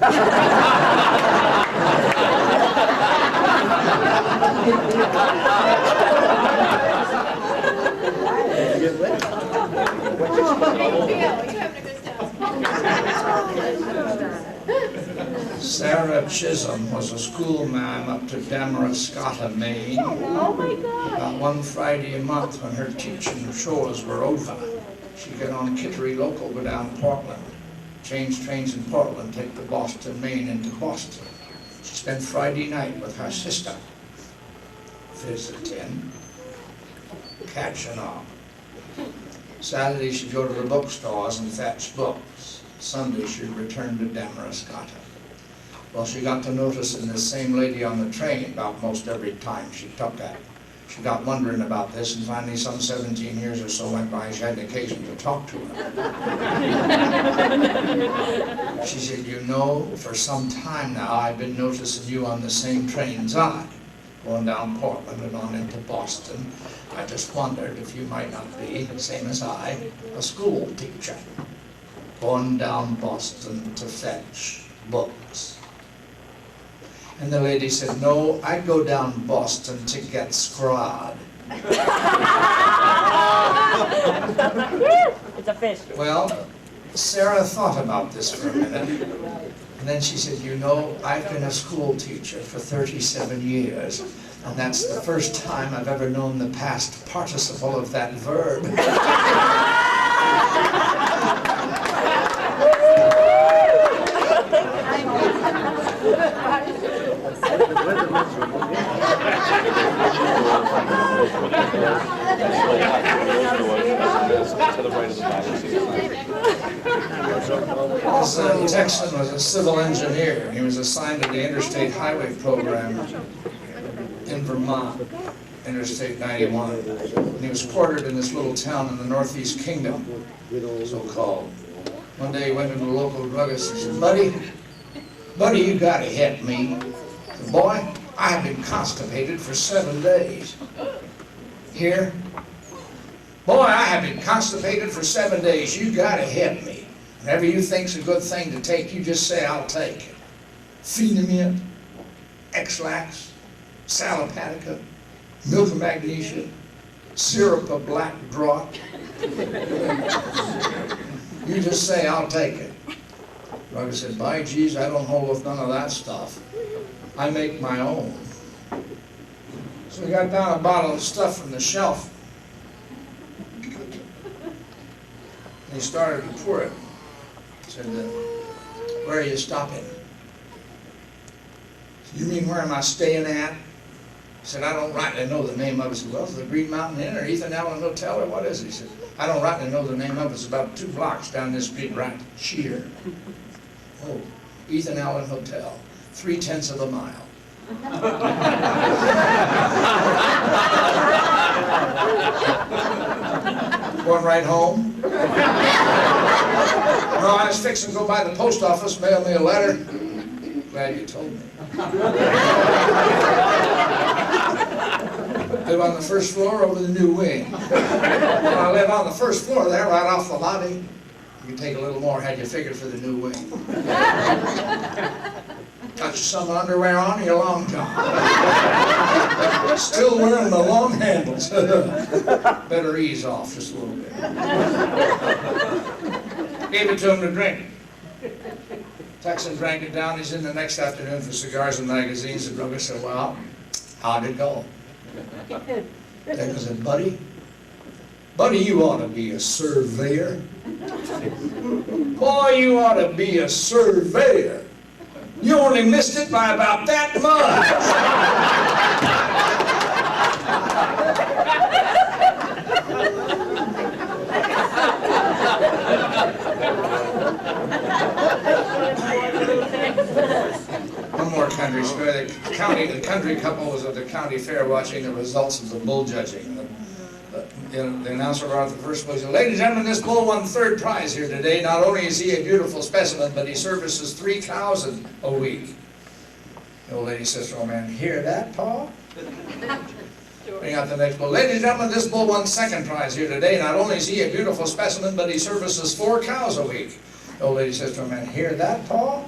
Sarah Chisholm was a schoolma'am up to Damariscotta, Maine. Oh my God. About one Friday a month when her teaching chores were over, she'd get on Kittery Local, go down to Portland, change trains in Portland, take the Boston Main into Boston. She'd spend Friday night with her sister, visiting, catching up. Saturday she'd go to the bookstores and fetch books. Sunday she'd return to Damariscotta. Well, she got to noticing this same lady on the train about most every time she took that. She got wondering about this, and finally some 17 years or so went by, she had an occasion to talk to him. She said, you know, for some time now I've been noticing you on the same train as I, going down Portland and on into Boston. I just wondered if you might not be, same as I, a school teacher, going down Boston to fetch books. And the lady said, no, I go down Boston to get scrod. It's a fish. Well, Sarah thought about this for a minute, and then she said, you know, I've been a school teacher for 37 years, and that's the first time I've ever known the past participle of that verb. This Texan was a civil engineer, and he was assigned to the Interstate Highway Program in Vermont, Interstate 91. And he was quartered in this little town in the Northeast Kingdom, so-called. One day he went into a local druggist and said, buddy, you gotta hit me. I said, boy, I have been constipated for 7 days. Here? Boy, I have been constipated for 7 days. You gotta hit me. Whatever you think's a good thing to take, you just say, I'll take it. Phenamid, X-Lax, Salopatica, milk of magnesia, syrup of black draught. You just say, I'll take it. Roger said, by geez, I don't hold with none of that stuff. I make my own. So he got down a bottle of stuff from the shelf. And he started to pour it. He said, where are you stopping? Said, you mean where am I staying at? He said, I don't rightly know the name of it. He said, well, is it the Green Mountain Inn or Ethan Allen Hotel or what is it? He said, I don't rightly know the name of it. It's about 2 blocks down this street right here. Oh, Ethan Allen Hotel, 3/10 of a mile. Going right home? No, I was fixing to go by the post office, mail me a letter. Glad you told me. Live on the first floor over the new wing. Well, I live on the first floor there, right off the lobby. You take a little more, had you figured for the new wing. Got you some underwear on, your long john. Still wearing the long handles. Better ease off just a little bit. Gave it to him to drink. Texan drank it down. He's in the next afternoon for cigars and magazines. The drugger said, well, how'd it go? Texan said, buddy, you ought to be a surveyor. Boy, you ought to be a surveyor. You only missed it by about that much. One more country story. The country couple was at the county fair watching the results of the bull judging. The announcer brought out the first bull. He said, ladies and gentlemen, this bull won 3rd prize here today. Not only is he a beautiful specimen, but he services 3 cows a week. The old lady says to her man, hear that, Pa? Bring out the next bull. Ladies and gentlemen, this bull won 2nd prize here today. Not only is he a beautiful specimen, but he services 4 cows a week. The old lady says to her man, hear that, Pa?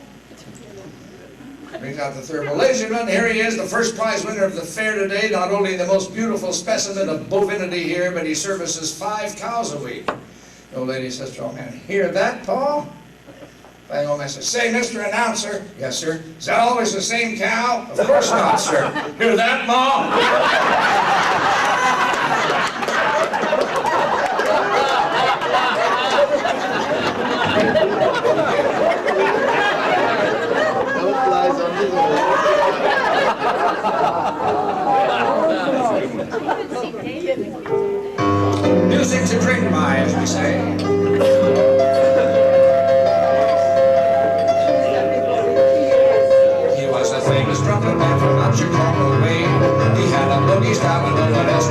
Brings out the 3rd bull. Ladies and gentlemen, here he is, the 1st prize winner of the fair today. Not only the most beautiful specimen of bovinity here, but he services 5 cows a week. The old lady says to her man, hear that, Pa? The old man says, say, Mr. Announcer. Yes, sir. Is that always the same cow? Of course not, sir. Hear that, Ma? Music to drink by, as we say. He was a famous trumpet man from out Chicago way. He had a boogie style and no one else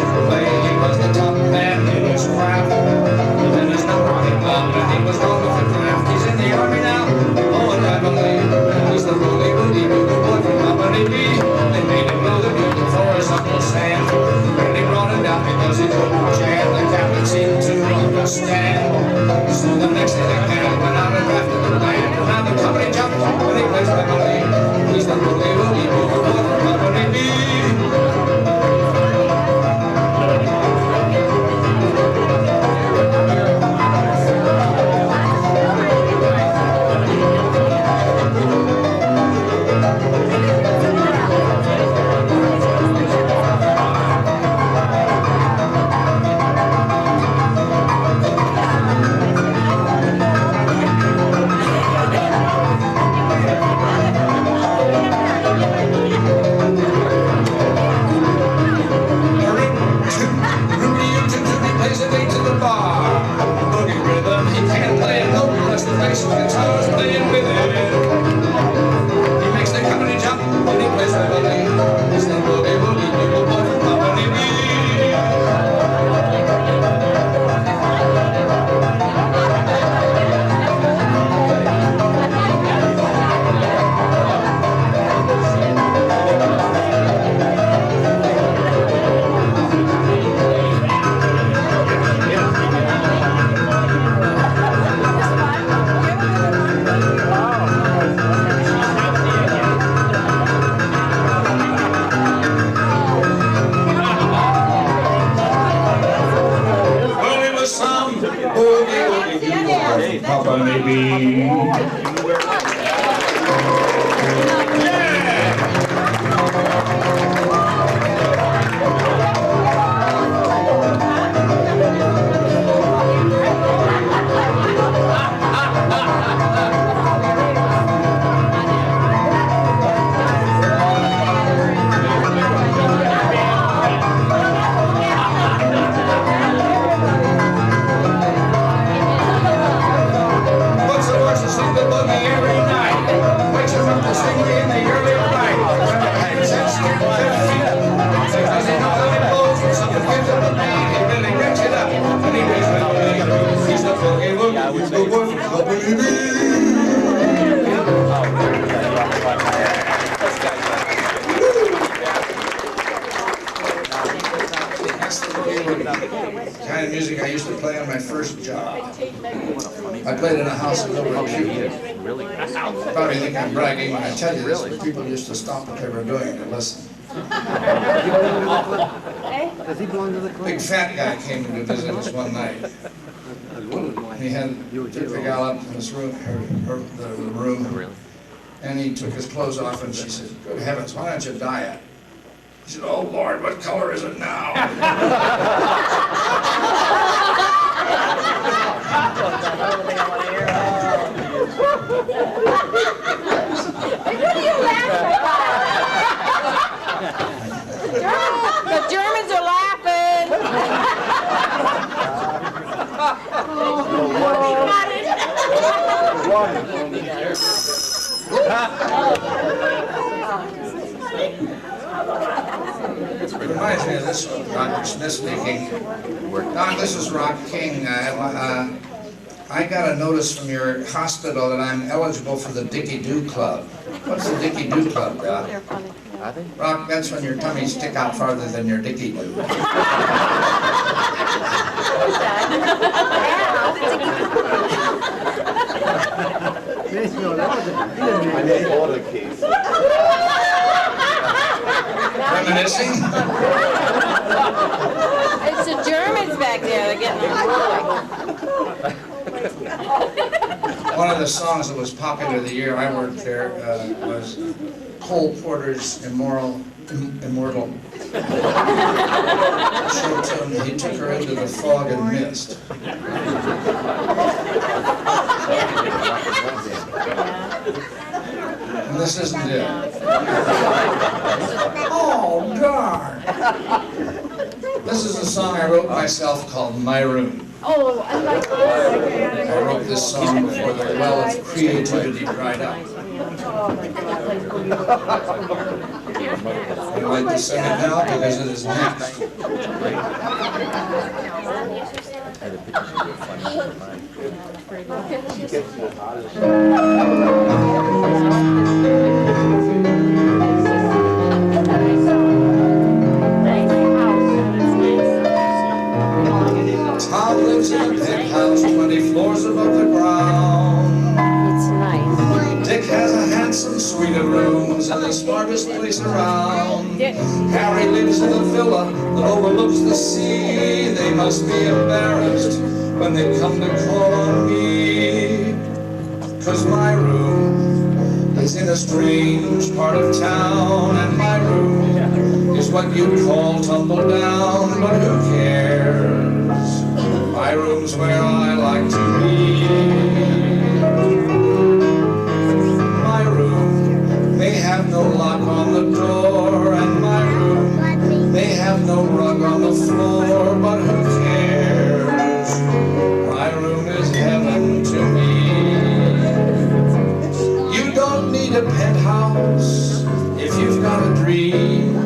kind of music I used to play on my first job. I played in a house in Over Cuba. Probably think I'm bragging when I tell you this, but people used to stop what they were doing and listen. Does he belong to the club? Big fat guy came to visit us one night. He took the gal up in this room, the room, and he took his clothes off, and she said, "Good heavens, why don't you dye it?" He said, "Oh Lord, what color is it now?" The Germans are laughing. It reminds me of this one, Dr. Smith speaking. Doc, this is Rock King. I got a notice from your hospital that I'm eligible for the Dicky-Doo Club. What's the Dicky-Doo Club, Doc? Rock, that's when your tummies stick out farther than your Dicky-Doo. I made all the case. Reminiscing? It's the Germans back there, they're getting their One of the songs that was popular the year I worked there was Cole Porter's Immortal. Show tune, he took her into the fog and mist. And this isn't it. Oh, darn! This is a song I wrote myself called My Room. Oh, I like that. I wrote this song before the well of creativity dried up. I'd like to sing it now because it is next. Tom lives in a penthouse 20 floors above the ground. It's nice. Dick has a handsome suite of rooms in the smartest place around. Harry lives in a villa that overlooks the sea. They must be embarrassed when they come to call on me. 'Cause my room is in a strange part of town, and my room is what you'd call tumble down, but who cares? My room's where I like to be. My room may have no lock on the door, and my room may have no rug on the floor, but who cares? My room is heaven to me. You don't need a penthouse if you've got a dream.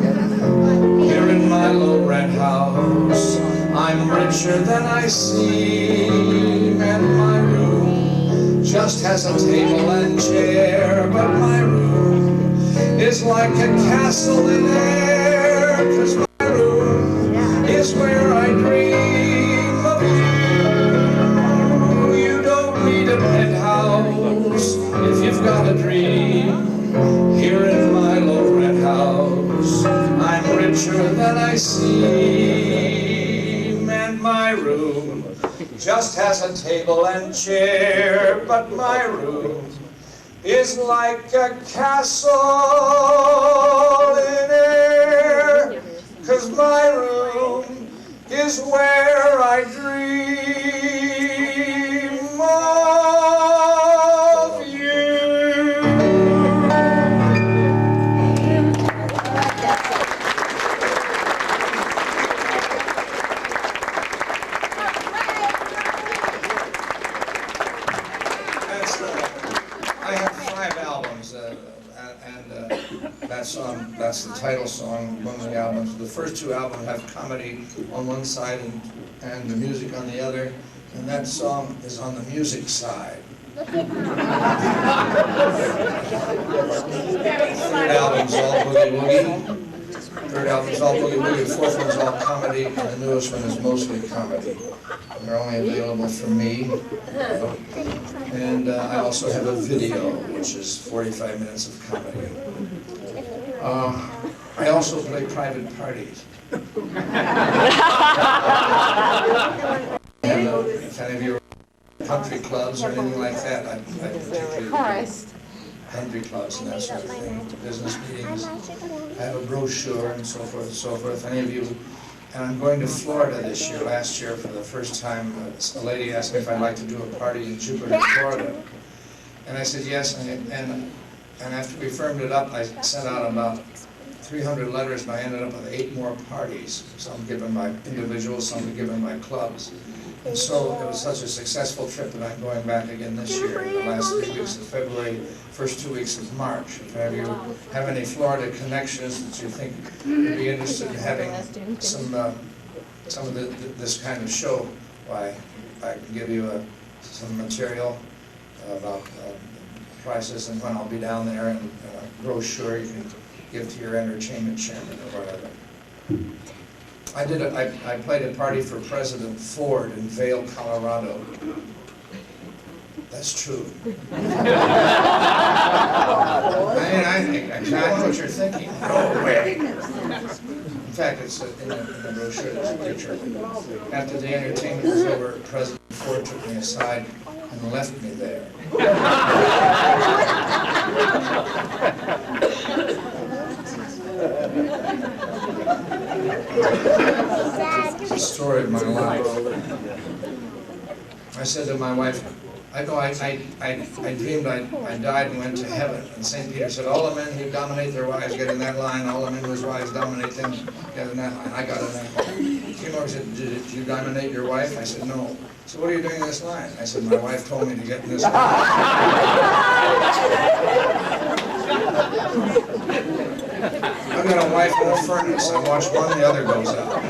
Here in my low rent house, I'm richer than I seem, and my room just has a table and chair, but my room is like a castle in air, 'cause my room is where I dream of you. You don't need a penthouse if you've got a dream. Here in my low rent house, I'm richer than I seem, and my room just has a table and chair, but my room is like a castle in air, 'cause my room is where I dream of you. I have 5 albums, and that song, that's the title song, one of the albums. The first 2 albums have comedy on one side and the music on the other, and that song is on the music side. Third album's all boogie woogie. Third album's all boogie woogie, the fourth one's all comedy, and the newest one is mostly comedy. And they're only available from me. And I also have a video, which is 45 minutes of comedy. I also play private parties. And, if any of you are country clubs or anything like that, I particularly country clubs and that sort of thing, business meetings. I have a brochure and so forth and so forth. Any of you, and I'm going to Florida this year. Last year, for the first time, a lady asked me if I'd like to do a party in Jupiter, Florida. And I said yes, and after we firmed it up, I sent out about 300 letters, and I ended up with 8 more parties, some given by individuals, some given by clubs. And so it was such a successful trip that I'm going back again this year, in the last 3 weeks of February, first 2 weeks of March. If any of you have any Florida connections that you think would be interested in having some of this kind of show, why, I can give you some material about prices and when I'll be down there, and a brochure you can give to your entertainment chairman or whatever. I played a party for President Ford in Vail, Colorado. That's true. I know what you're thinking. No way. In fact, it's in the brochure, there's a picture. After the entertainment was over, President Ford took me aside and left me there. It's the story of my life. I said to my wife, I dreamed I died and went to heaven. And St. Peter said, all the men who dominate their wives get in that line, all the men whose wives dominate them get in that line. I got in that line. He came over and said, did you dominate your wife? I said, no. So what are you doing in this line? I said, my wife told me to get in this line. I've got a wife in a furnace. I watch one, the other goes out.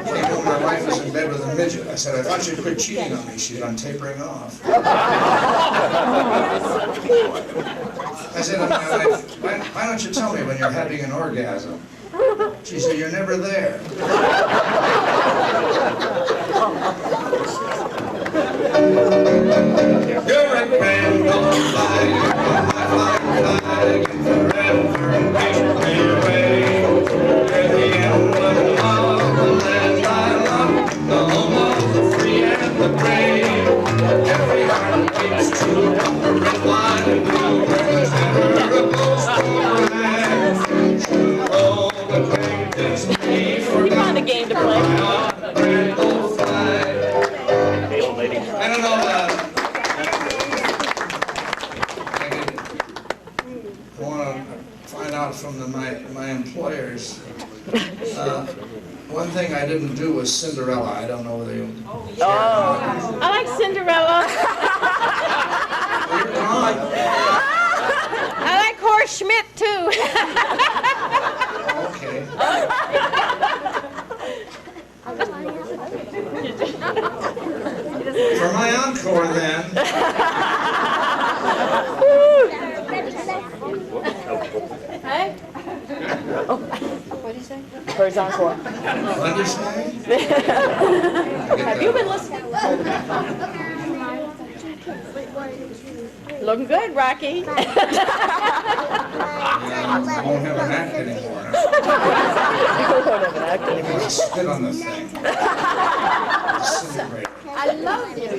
Came home, my wife was in bed with a midget. I said, I thought you'd quit cheating on me. She's on tapering off. I said to my wife, why don't you tell me when you're having an orgasm? She said, you're never there. You're a grand old flag, flag, forever and patiently away. You're the emblem of the land I love, the home of the free and the brave. Every heart beats to the red, white, and blue, where there's never a post or land. Oh, the claim is me for We found a game to play. grand old flag. I don't know, I want to find out from my employers. One thing I didn't do was Cinderella. I don't know whether you... I like Cinderella. You're gone. I like Horace Schmidt too. Okay. For my encore, then. Hey? What do you say? For his encore. What did you say? Have you been listening? Looking good, Rocky. I won't have an act anymore. I'm going to spit on the thing. Disintegrate. I love you.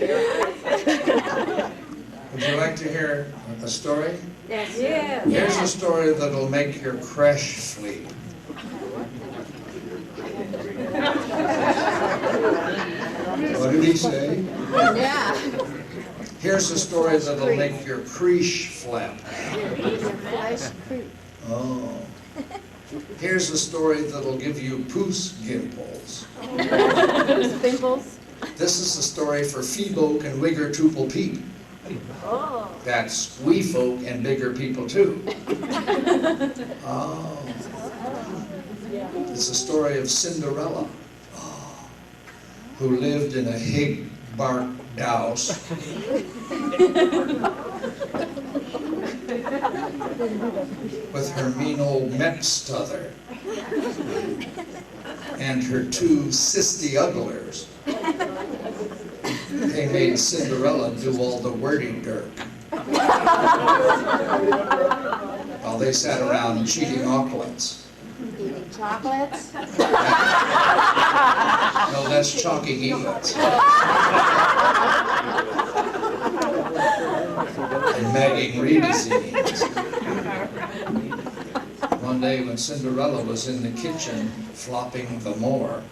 Would you like to hear a story? Yes. Yeah. Here's a story that'll make your crush flee. What did he say? Yeah. Here's a story that'll make your creesh flap. Oh. Here's a story that'll give you poos gimples. Pimples. This is a story for Feebolk and Wigger Toople Peep. Oh. That's wee folk and bigger people too. Oh. It's a story of Cinderella, who lived in a hig bark house with her mean old Metstother and her two sissy ugglers. They made Cinderella do all the wordy-dirt while they sat around cheating chocolates. Eating chocolates? No, that's chalking eelets. And magging reed-disease. One day when Cinderella was in the kitchen flopping the more,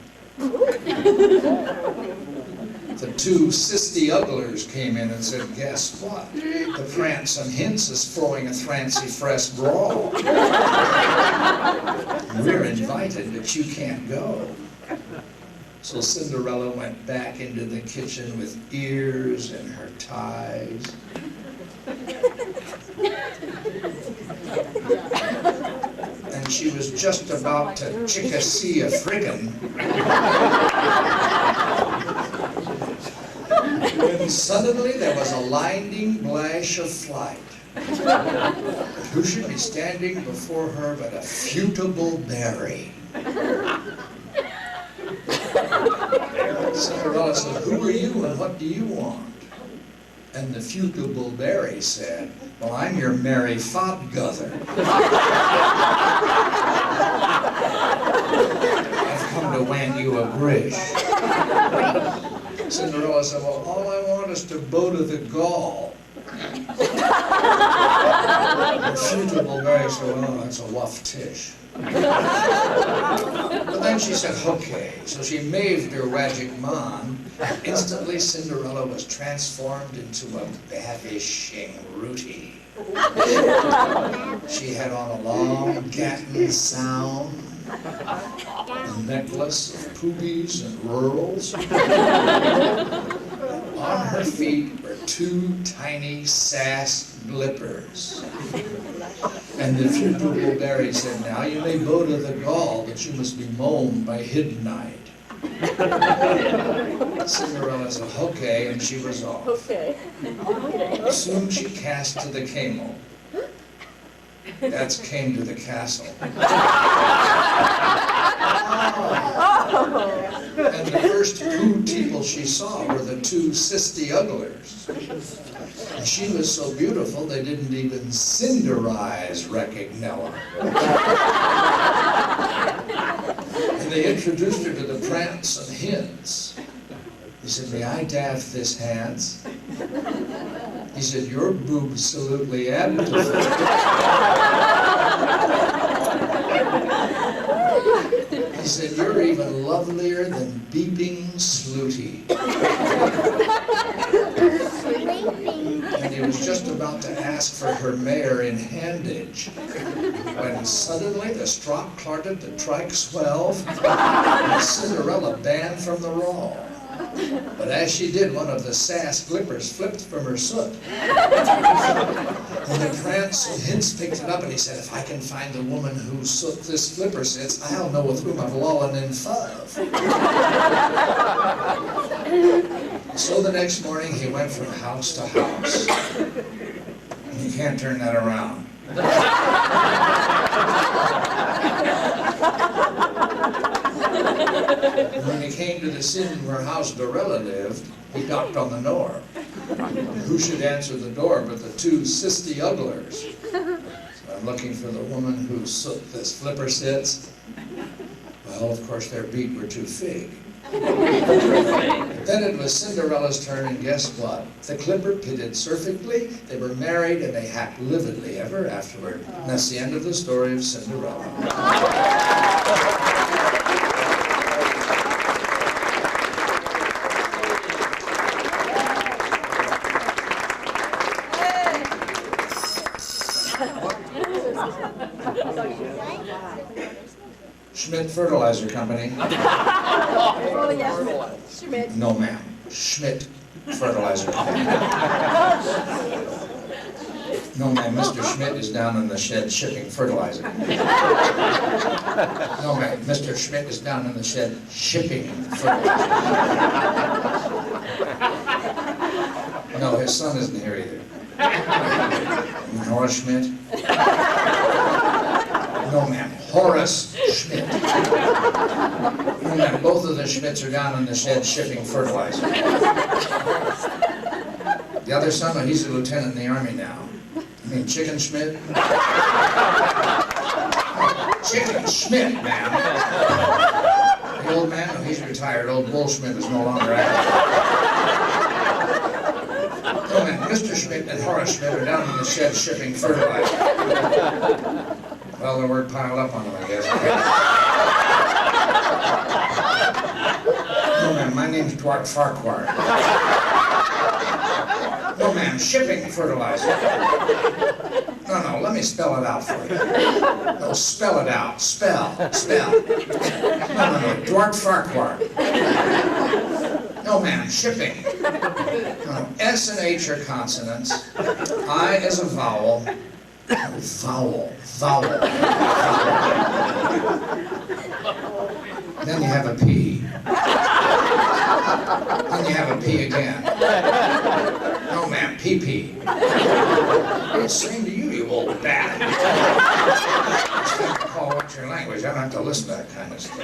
the two sissy ugglers came in and said, "Guess what? The Prance and Hints is throwing a Thrancy Fresh brawl. We're invited, but you can't go." So Cinderella went back into the kitchen with ears in her ties. And she was just about to chickasee a friggin'. When suddenly there was a blinding flash of flight. Who should be standing before her but a futile berry? Cinderella said, "Who are you and what do you want?" And the futile berry said, "Well, I'm your merry fodguther. I've come to wan you a grish." Cinderella said, "Well, all I want is to bow to the gall." The futile berry said, "Oh, that's a luff tish." But then she said, "Okay." So she maved her magic man. Instantly, Cinderella was transformed into a babishing Rooty. She had on a long Gatton sound, a necklace of poogies and rurls. On her feet were two tiny sass glippers. And the futile berry said, "Now you may bow to the gall, but you must be mown by midnight." Cinderella said, "Okay," and she was off. Okay. Soon she cast to the camel. That's came to the castle. And the first two people she saw were the two sissy ugglers. And she was so beautiful they didn't even cinderize Reckignella. And they introduced her to the Prance and Hints. He said, "May I daff this hands?" He said, "Your boob's absolutely abnormal." He said, "You're even lovelier than beeping Slooty." And he was just about to ask for her mare in handage, when suddenly the strop clarted the trike 12, and Cinderella banned from the roll. But as she did, one of the sass glippers flipped from her soot. And the Prance and Hints picked it up, and he said, "If I can find the woman whose soot this flipper sits, I'll know with whom I've lollen in fove." So the next morning, he went from house to house. And you can't turn that around. When he came to the inn where House Dorella lived, he knocked on the door. Who should answer the door but the two sissy ugglers? So I'm looking for the woman whose soot this flipper sits. Well, of course, their beak were too fig. Then it was Cinderella's turn, and guess what? The clipper pitted perfectly, they were married, and they happed lividly ever afterward. And that's the end of the story of Cinderella. Schmidt Fertilizer Company. Oh, yes. Schmidt. No, ma'am. Schmidt Fertilizer Company. No, ma'am. Mr. Schmidt is down in the shed shipping fertilizer. No, ma'am. Mr. Schmidt is down in the shed shipping fertilizer. No, his son isn't here either. Nora Schmidt? No, ma'am. Horace Schmidt. No, ma'am. Both of the Schmidts are down in the shed shipping fertilizer. The other son, oh, he's a lieutenant in the Army now. You mean Chicken Schmidt? Chicken Schmidt, ma'am. The old man, oh, he's retired. Old Bull Schmidt is no longer active. Oh, man, Mr. Schmidt and Horace Schmidt are down in the shed shipping fertilizer. Well, the word piled up on them, I guess. No, ma'am, my name's Dwight Farquhar. No, ma'am, shipping fertilizer. No, let me spell it out for you. No, spell it out. Spell. No, Dwight Farquhar. No, ma'am, shipping. No, S and H are consonants. I is a vowel. Vowel. Then you have a P. Then you have a P again. No, ma'am, PP. Same to you, you old bat. Call what's your language? I don't have to listen to that kind of stuff.